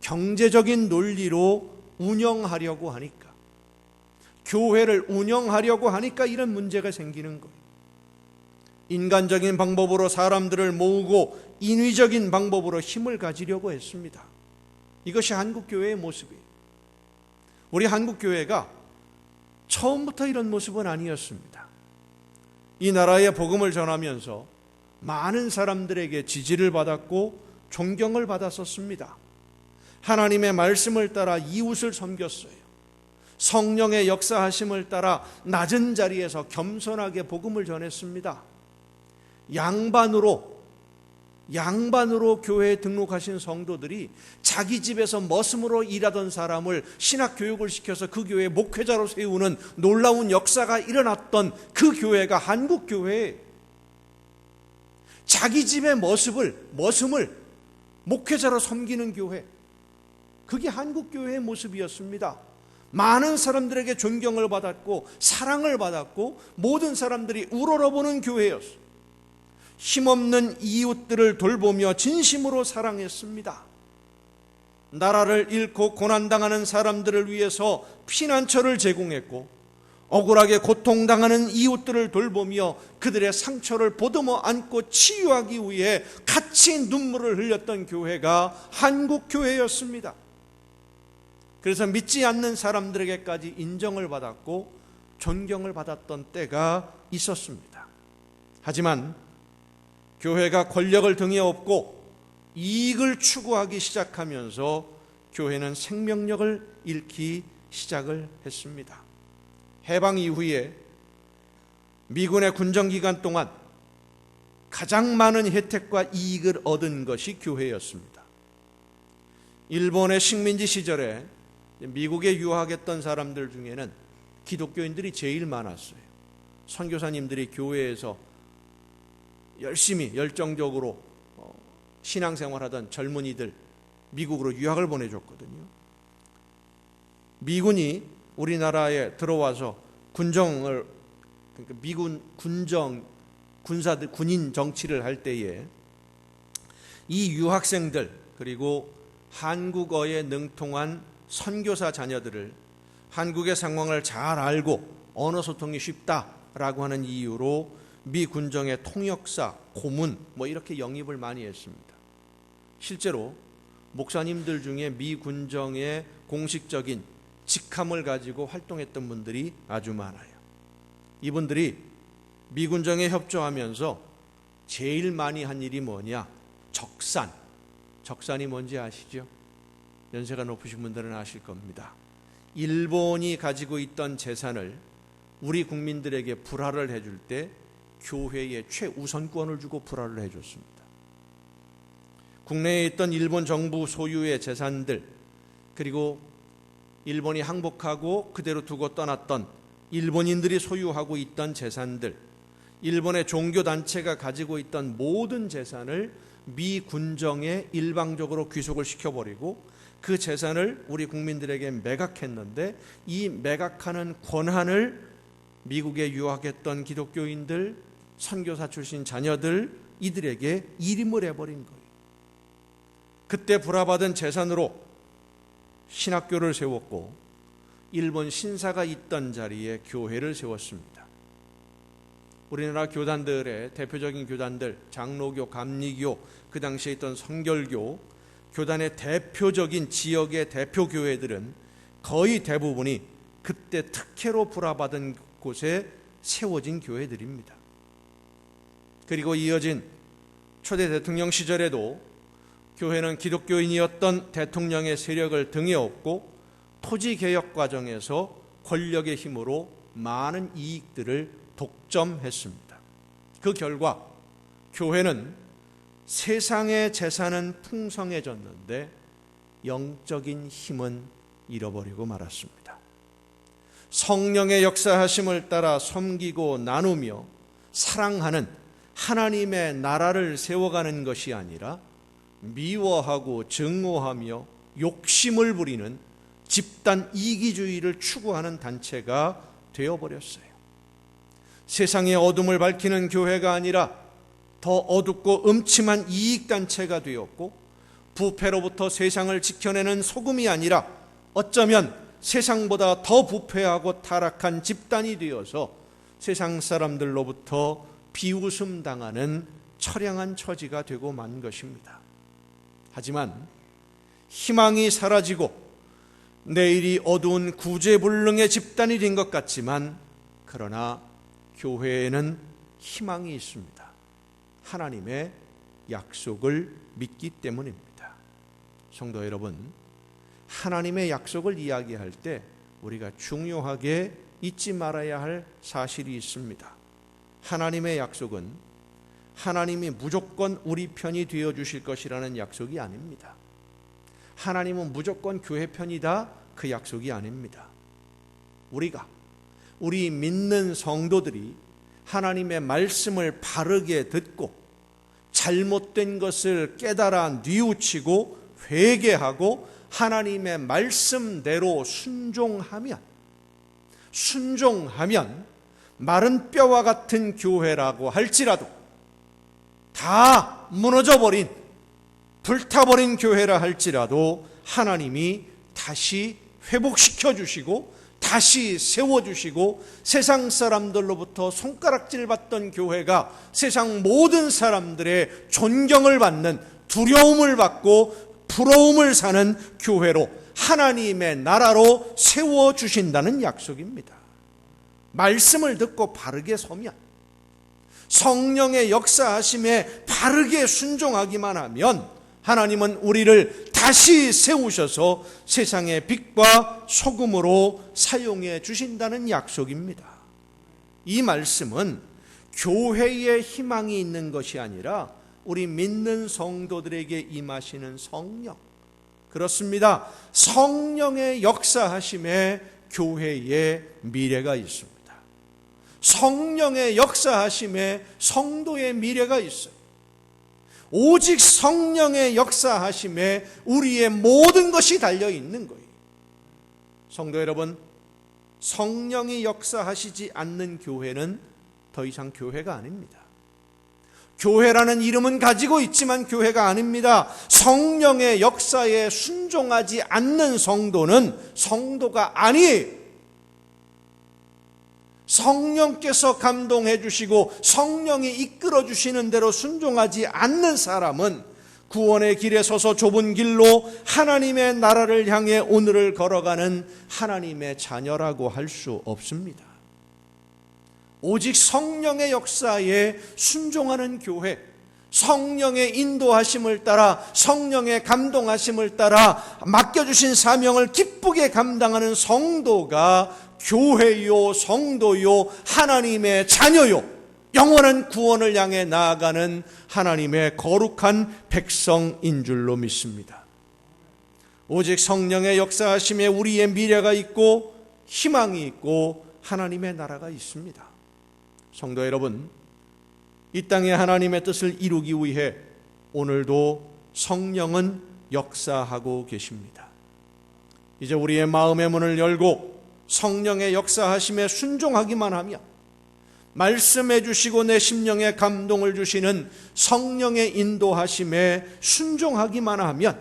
경제적인 논리로 운영하려고 하니까, 교회를 운영하려고 하니까 이런 문제가 생기는 거예요. 인간적인 방법으로 사람들을 모으고 인위적인 방법으로 힘을 가지려고 했습니다. 이것이 한국교회의 모습이에요. 우리 한국교회가 처음부터 이런 모습은 아니었습니다. 이 나라의 복음을 전하면서 많은 사람들에게 지지를 받았고 존경을 받았었습니다. 하나님의 말씀을 따라 이웃을 섬겼어요. 성령의 역사하심을 따라 낮은 자리에서 겸손하게 복음을 전했습니다. 양반으로 교회에 등록하신 성도들이 자기 집에서 머슴으로 일하던 사람을 신학교육을 시켜서 그 교회의 목회자로 세우는 놀라운 역사가 일어났던 그 교회가 한국교회예요. 자기 집의 머슴을 목회자로 섬기는 교회, 그게 한국교회의 모습이었습니다. 많은 사람들에게 존경을 받았고 사랑을 받았고 모든 사람들이 우러러보는 교회였어요. 힘없는 이웃들을 돌보며 진심으로 사랑했습니다. 나라를 잃고 고난당하는 사람들을 위해서 피난처를 제공했고, 억울하게 고통당하는 이웃들을 돌보며 그들의 상처를 보듬어 안고 치유하기 위해 같이 눈물을 흘렸던 교회가 한국교회였습니다. 그래서 믿지 않는 사람들에게까지 인정을 받았고 존경을 받았던 때가 있었습니다. 하지만 교회가 권력을 등에 업고 이익을 추구하기 시작하면서 교회는 생명력을 잃기 시작을 했습니다. 해방 이후에 미군의 군정기간 동안 가장 많은 혜택과 이익을 얻은 것이 교회였습니다. 일본의 식민지 시절에 미국에 유학했던 사람들 중에는 기독교인들이 제일 많았어요. 선교사님들이 교회에서 열심히 열정적으로 신앙생활하던 젊은이들 미국으로 유학을 보내줬거든요. 미군이 우리나라에 들어와서 군정을, 그러니까 미군 군사들 군인 정치를 할 때에 이 유학생들 그리고 한국어에 능통한 선교사 자녀들을 한국의 상황을 잘 알고 언어 소통이 쉽다라고 하는 이유로 미 군정의 통역사, 고문 이렇게 영입을 많이 했습니다. 실제로 목사님들 중에 미 군정의 공식적인 직함을 가지고 활동했던 분들이 아주 많아요. 이분들이 미 군정에 협조하면서 제일 많이 한 일이 뭐냐? 적산이 뭔지 아시죠? 연세가 높으신 분들은 아실 겁니다. 일본이 가지고 있던 재산을 우리 국민들에게 불화를 해줄 때 교회에 최우선권을 주고 불화를 해줬습니다. 국내에 있던 일본 정부 소유의 재산들, 그리고 일본이 항복하고 그대로 두고 떠났던 일본인들이 소유하고 있던 재산들, 일본의 종교단체가 가지고 있던 모든 재산을 미 군정에 일방적으로 귀속을 시켜버리고 그 재산을 우리 국민들에게 매각했는데, 이 매각하는 권한을 미국에 유학했던 기독교인들, 선교사 출신 자녀들, 이들에게 일임을 해버린 거예요. 그때 불화받은 재산으로 신학교를 세웠고 일본 신사가 있던 자리에 교회를 세웠습니다. 우리나라 교단들의 대표적인 교단들, 장로교, 감리교, 그 당시에 있던 성결교, 교단의 대표적인 지역의 대표 교회들은 거의 대부분이 그때 특혜로 불화받은 곳에 세워진 교회들입니다. 그리고 이어진 초대 대통령 시절에도 교회는 기독교인이었던 대통령의 세력을 등에 업고 토지개혁 과정에서 권력의 힘으로 많은 이익들을 독점했습니다. 그 결과 교회는 세상의 재산은 풍성해졌는데 영적인 힘은 잃어버리고 말았습니다. 성령의 역사하심을 따라 섬기고 나누며 사랑하는 하나님의 나라를 세워가는 것이 아니라 미워하고 증오하며 욕심을 부리는 집단 이기주의를 추구하는 단체가 되어버렸어요. 세상의 어둠을 밝히는 교회가 아니라 더 어둡고 음침한 이익단체가 되었고, 부패로부터 세상을 지켜내는 소금이 아니라 어쩌면 세상보다 더 부패하고 타락한 집단이 되어서 세상 사람들로부터 비웃음 당하는 처량한 처지가 되고 만 것입니다. 하지만 희망이 사라지고 내일이 어두운 구제불능의 집단이 된 것 같지만, 그러나 교회에는 희망이 있습니다. 하나님의 약속을 믿기 때문입니다. 성도 여러분, 하나님의 약속을 이야기할 때 우리가 중요하게 잊지 말아야 할 사실이 있습니다. 하나님의 약속은 하나님이 무조건 우리 편이 되어주실 것이라는 약속이 아닙니다. 하나님은 무조건 교회 편이다, 그 약속이 아닙니다. 우리 믿는 성도들이 하나님의 말씀을 바르게 듣고 잘못된 것을 깨달아 뉘우치고 회개하고 하나님의 말씀대로 순종하면 마른 뼈와 같은 교회라고 할지라도 다 무너져버린 불타버린 교회라 할지라도 하나님이 다시 회복시켜 주시고 다시 세워주시고 세상 사람들로부터 손가락질 받던 교회가 세상 모든 사람들의 존경을 받는, 두려움을 받고 부러움을 사는 교회로, 하나님의 나라로 세워주신다는 약속입니다. 말씀을 듣고 바르게 서면, 성령의 역사하심에 바르게 순종하기만 하면 하나님은 우리를 다시 세우셔서 세상의 빛과 소금으로 사용해 주신다는 약속입니다. 이 말씀은 교회에 희망이 있는 것이 아니라 우리 믿는 성도들에게 임하시는 성령, 그렇습니다. 성령의 역사하심에 교회의 미래가 있습니다. 성령의 역사하심에 성도의 미래가 있어요. 오직 성령의 역사하심에 우리의 모든 것이 달려있는 거예요. 성도 여러분, 성령이 역사하시지 않는 교회는 더 이상 교회가 아닙니다. 교회라는 이름은 가지고 있지만 교회가 아닙니다. 성령의 역사에 순종하지 않는 성도는 성도가 아니에요. 성령께서 감동해 주시고 성령이 이끌어 주시는 대로 순종하지 않는 사람은 구원의 길에 서서 좁은 길로 하나님의 나라를 향해 오늘을 걸어가는 하나님의 자녀라고 할 수 없습니다. 오직 성령의 역사에 순종하는 교회, 성령의 인도하심을 따라, 성령의 감동하심을 따라 맡겨주신 사명을 기쁘게 감당하는 성도가 교회요, 성도요, 하나님의 자녀요, 영원한 구원을 향해 나아가는 하나님의 거룩한 백성인 줄로 믿습니다. 오직 성령의 역사하심에 우리의 미래가 있고 희망이 있고 하나님의 나라가 있습니다. 성도 여러분, 이 땅에 하나님의 뜻을 이루기 위해 오늘도 성령은 역사하고 계십니다. 이제 우리의 마음의 문을 열고 성령의 역사하심에 순종하기만 하면, 말씀해 주시고 내 심령에 감동을 주시는 성령의 인도하심에 순종하기만 하면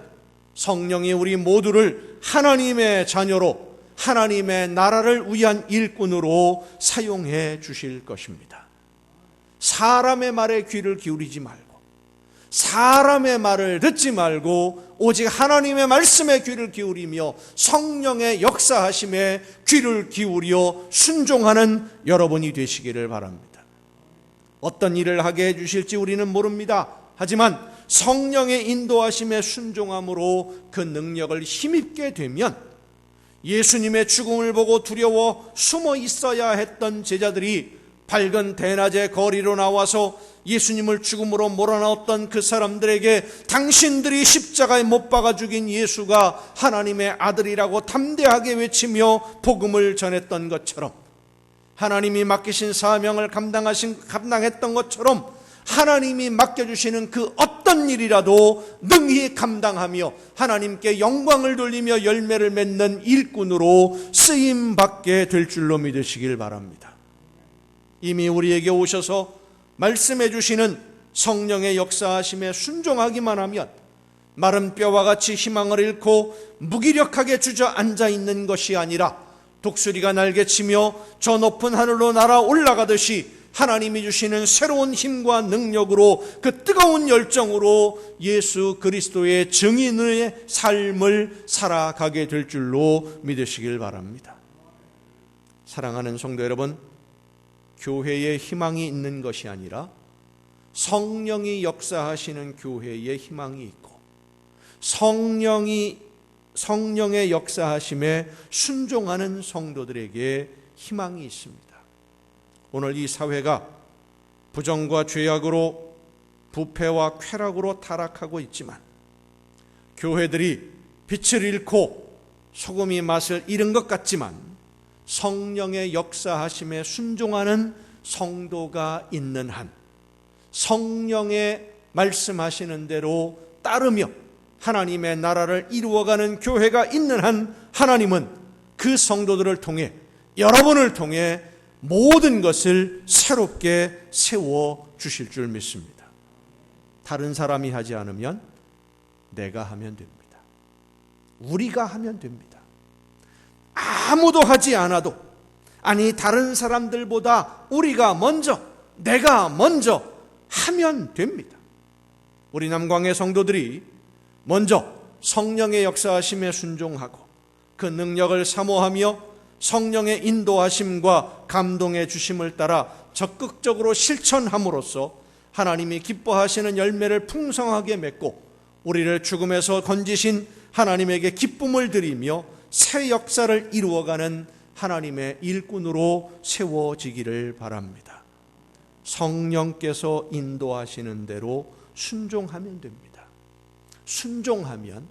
성령이 우리 모두를 하나님의 자녀로, 하나님의 나라를 위한 일꾼으로 사용해 주실 것입니다. 사람의 말에 귀를 기울이지 말고, 사람의 말을 듣지 말고 오직 하나님의 말씀에 귀를 기울이며 성령의 역사하심에 귀를 기울여 순종하는 여러분이 되시기를 바랍니다. 어떤 일을 하게 해주실지 우리는 모릅니다. 하지만 성령의 인도하심에 순종함으로 그 능력을 힘입게 되면 예수님의 죽음을 보고 두려워 숨어 있어야 했던 제자들이 밝은 대낮에 거리로 나와서 예수님을 죽음으로 몰아넣었던 그 사람들에게 당신들이 십자가에 못 박아 죽인 예수가 하나님의 아들이라고 담대하게 외치며 복음을 전했던 것처럼, 하나님이 맡기신 사명을 감당했던 것처럼 하나님이 맡겨주시는 그 어떤 일이라도 능히 감당하며 하나님께 영광을 돌리며 열매를 맺는 일꾼으로 쓰임받게 될 줄로 믿으시길 바랍니다. 이미 우리에게 오셔서 말씀해 주시는 성령의 역사하심에 순종하기만 하면 마른 뼈와 같이 희망을 잃고 무기력하게 주저앉아 있는 것이 아니라 독수리가 날개치며 저 높은 하늘로 날아 올라가듯이 하나님이 주시는 새로운 힘과 능력으로, 그 뜨거운 열정으로 예수 그리스도의 증인의 삶을 살아가게 될 줄로 믿으시길 바랍니다. 사랑하는 성도 여러분, 교회에 희망이 있는 것이 아니라 성령이 역사하시는 교회에 희망이 있고 성령의 역사하심에 순종하는 성도들에게 희망이 있습니다. 오늘 이 사회가 부정과 죄악으로, 부패와 쾌락으로 타락하고 있지만 교회들이 빛을 잃고 소금이 맛을 잃은 것 같지만 성령의 역사하심에 순종하는 성도가 있는 한, 성령의 말씀하시는 대로 따르며 하나님의 나라를 이루어가는 교회가 있는 한, 하나님은 그 성도들을 통해, 여러분을 통해 모든 것을 새롭게 세워 주실 줄 믿습니다. 다른 사람이 하지 않으면 내가 하면 됩니다. 우리가 하면 됩니다. 아무도 하지 않아도, 아니 다른 사람들보다 우리가 먼저, 내가 먼저 하면 됩니다. 우리 남광의 성도들이 먼저 성령의 역사하심에 순종하고 그 능력을 사모하며 성령의 인도하심과 감동의 주심을 따라 적극적으로 실천함으로써 하나님이 기뻐하시는 열매를 풍성하게 맺고 우리를 죽음에서 건지신 하나님에게 기쁨을 드리며 새 역사를 이루어가는 하나님의 일꾼으로 세워지기를 바랍니다. 성령께서 인도하시는 대로 순종하면 됩니다. 순종하면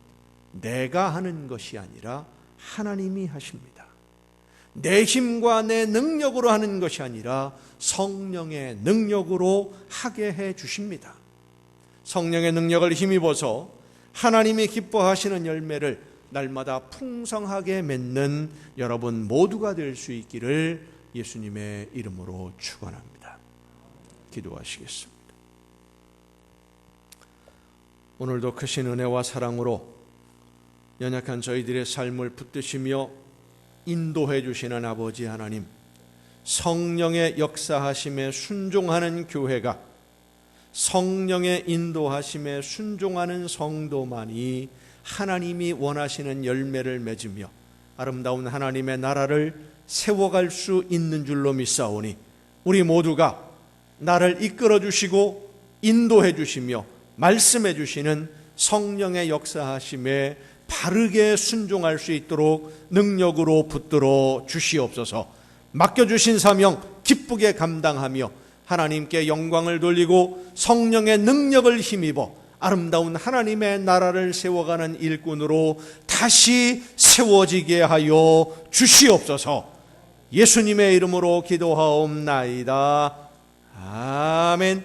내가 하는 것이 아니라 하나님이 하십니다. 내 힘과 내 능력으로 하는 것이 아니라 성령의 능력으로 하게 해 주십니다. 성령의 능력을 힘입어서 하나님이 기뻐하시는 열매를 날마다 풍성하게 맺는 여러분 모두가 될 수 있기를 예수님의 이름으로 축원합니다. 기도하시겠습니다. 오늘도 크신 은혜와 사랑으로 연약한 저희들의 삶을 붙드시며 인도해 주시는 아버지 하나님, 성령의 역사하심에 순종하는 교회가, 성령의 인도하심에 순종하는 성도만이 하나님이 원하시는 열매를 맺으며 아름다운 하나님의 나라를 세워갈 수 있는 줄로 믿사오니 우리 모두가 나를 이끌어 주시고 인도해 주시며 말씀해 주시는 성령의 역사하심에 바르게 순종할 수 있도록 능력으로 붙들어 주시옵소서. 맡겨주신 사명 기쁘게 감당하며 하나님께 영광을 돌리고 성령의 능력을 힘입어 아름다운 하나님의 나라를 세워가는 일꾼으로 다시 세워지게 하여 주시옵소서. 예수님의 이름으로 기도하옵나이다. 아멘.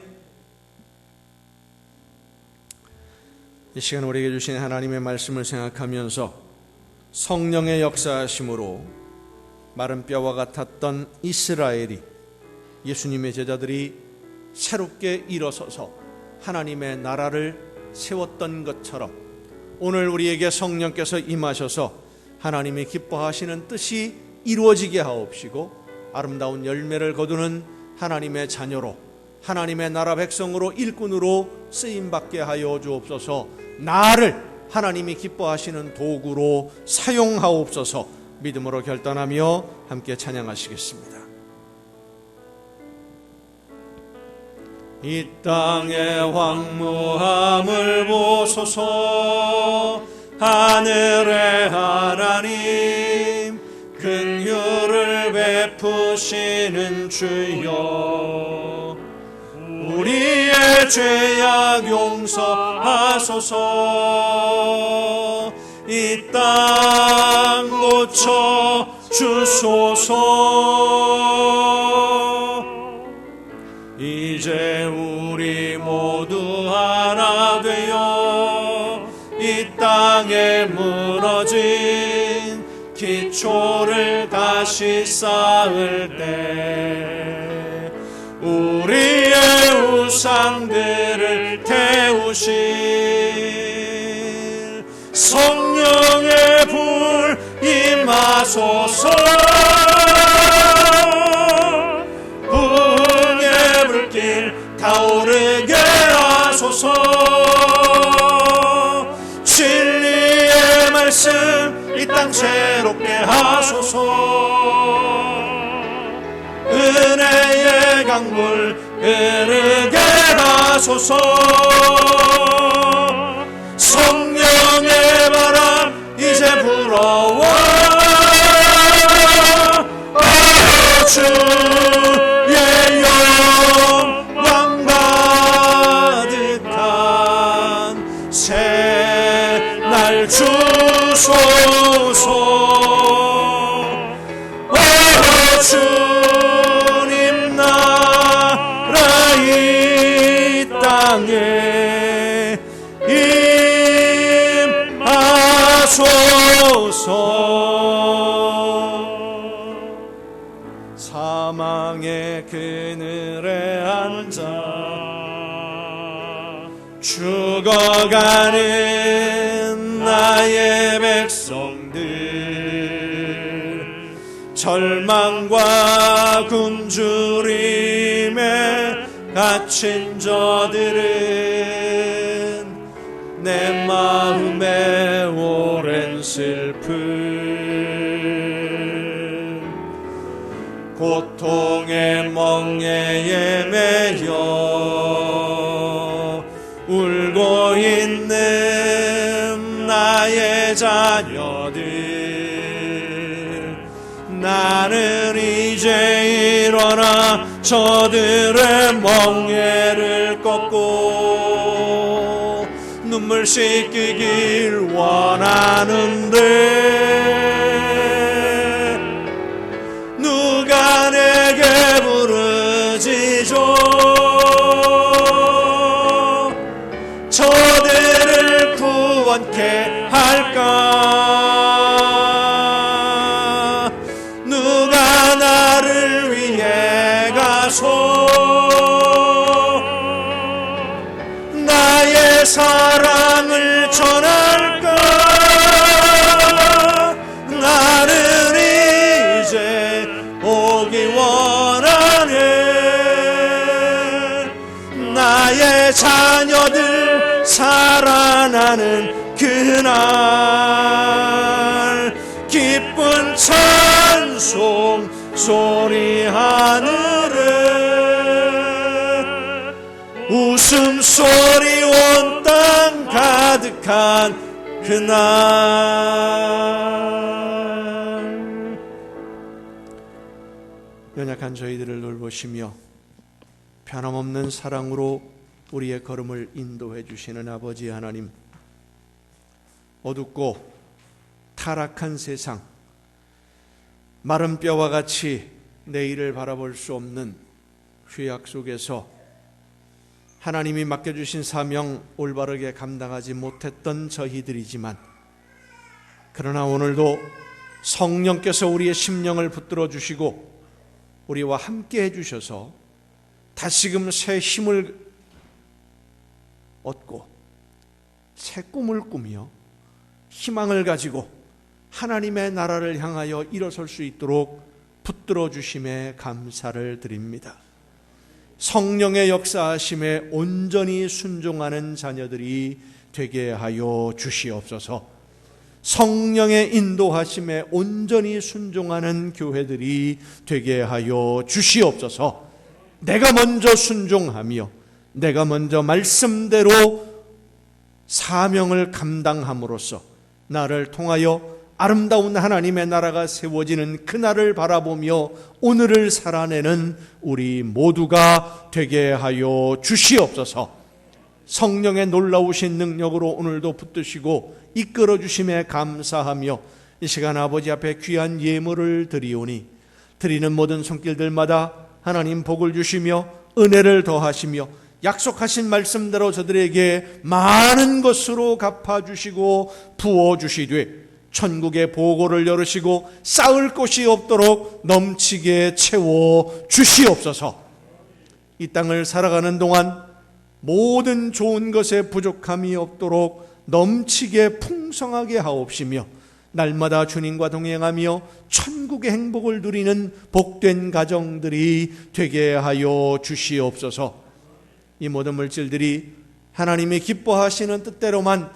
이 시간 우리에게 주신 하나님의 말씀을 생각하면서 성령의 역사하심으로 마른 뼈와 같았던 이스라엘이, 예수님의 제자들이 새롭게 일어서서 하나님의 나라를 세웠던 것처럼 오늘 우리에게 성령께서 임하셔서 하나님이 기뻐하시는 뜻이 이루어지게 하옵시고 아름다운 열매를 거두는 하나님의 자녀로, 하나님의 나라 백성으로, 일꾼으로 쓰임받게 하여 주옵소서. 나를 하나님이 기뻐하시는 도구로 사용하옵소서. 믿음으로 결단하며 함께 찬양하시겠습니다. 이 땅의 황무함을 보소서. 하늘의 하나님, 긍휼을 베푸시는 주여, 우리의 죄악 용서하소서. 이 땅 고쳐 주소서. 이제 우리 모두 하나 되어 이 땅에 무너진 기초를 다시 쌓을 때 우리의 우상들을 태우실 성령의 불 임하소서. 부흥의 불길 타오르게 하소서. 진리의 말씀 이 땅 새롭게 하소서. 은혜의 강물 흐르게 하소서. 성령의 바람 이제 불어와 주의 영광 가득한 새날 주소서. 주님 나라 이 땅에 임하소서. 사망의 그늘에 앉아 죽어가는 나의 백성들, 절망과 굶주림에 갇힌 저들은 내 마음에 오랜 슬픔, 고통의 멍에에 매여 울고 있는 나의 자녀들, 나는 이제 일어나 저들의 멍에를 꺾고 눈물 씻기길 원하는데 누가 내게 부르짖어 저들을 구원케 할까? 누가 나를 위해 가서 나의 사랑을 전할까? 나는 이제 오기 원하네. 나의 자녀들 살아나는 그날 기쁜 찬송 소리 하늘에 웃음소리 온 땅 가득한 그날, 연약한 저희들을 돌보시며 변함없는 사랑으로 우리의 걸음을 인도해 주시는 아버지 하나님, 어둡고 타락한 세상, 마른 뼈와 같이 내일을 바라볼 수 없는 죄악 속에서 하나님이 맡겨주신 사명 올바르게 감당하지 못했던 저희들이지만, 그러나 오늘도 성령께서 우리의 심령을 붙들어 주시고 우리와 함께 해주셔서 다시금 새 힘을 얻고 새 꿈을 꾸며 희망을 가지고 하나님의 나라를 향하여 일어설 수 있도록 붙들어 주심에 감사를 드립니다. 성령의 역사하심에 온전히 순종하는 자녀들이 되게 하여 주시옵소서. 성령의 인도하심에 온전히 순종하는 교회들이 되게 하여 주시옵소서. 내가 먼저 순종하며 내가 먼저 말씀대로 사명을 감당함으로써 나를 통하여 아름다운 하나님의 나라가 세워지는 그날을 바라보며 오늘을 살아내는 우리 모두가 되게 하여 주시옵소서. 성령의 놀라우신 능력으로 오늘도 붙드시고 이끌어 주심에 감사하며 이 시간 아버지 앞에 귀한 예물을 드리오니 드리는 모든 손길들마다 하나님 복을 주시며 은혜를 더하시며 약속하신 말씀대로 저들에게 많은 것으로 갚아주시고 부어주시되 천국의 보고를 열으시고 쌓을 곳이 없도록 넘치게 채워주시옵소서. 이 땅을 살아가는 동안 모든 좋은 것에 부족함이 없도록 넘치게 풍성하게 하옵시며 날마다 주님과 동행하며 천국의 행복을 누리는 복된 가정들이 되게 하여 주시옵소서. 이 모든 물질들이 하나님이 기뻐하시는 뜻대로만,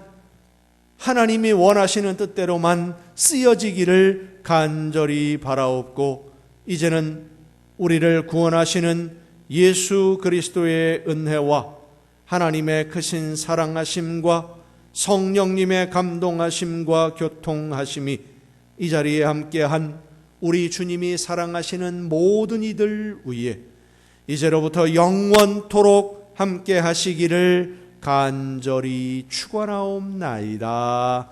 하나님이 원하시는 뜻대로만 쓰여지기를 간절히 바라옵고, 이제는 우리를 구원하시는 예수 그리스도의 은혜와 하나님의 크신 사랑하심과 성령님의 감동하심과 교통하심이 이 자리에 함께한 우리 주님이 사랑하시는 모든 이들 위에 이제로부터 영원토록 함께 하시기를 간절히 축원하옵나이다.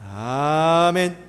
아멘.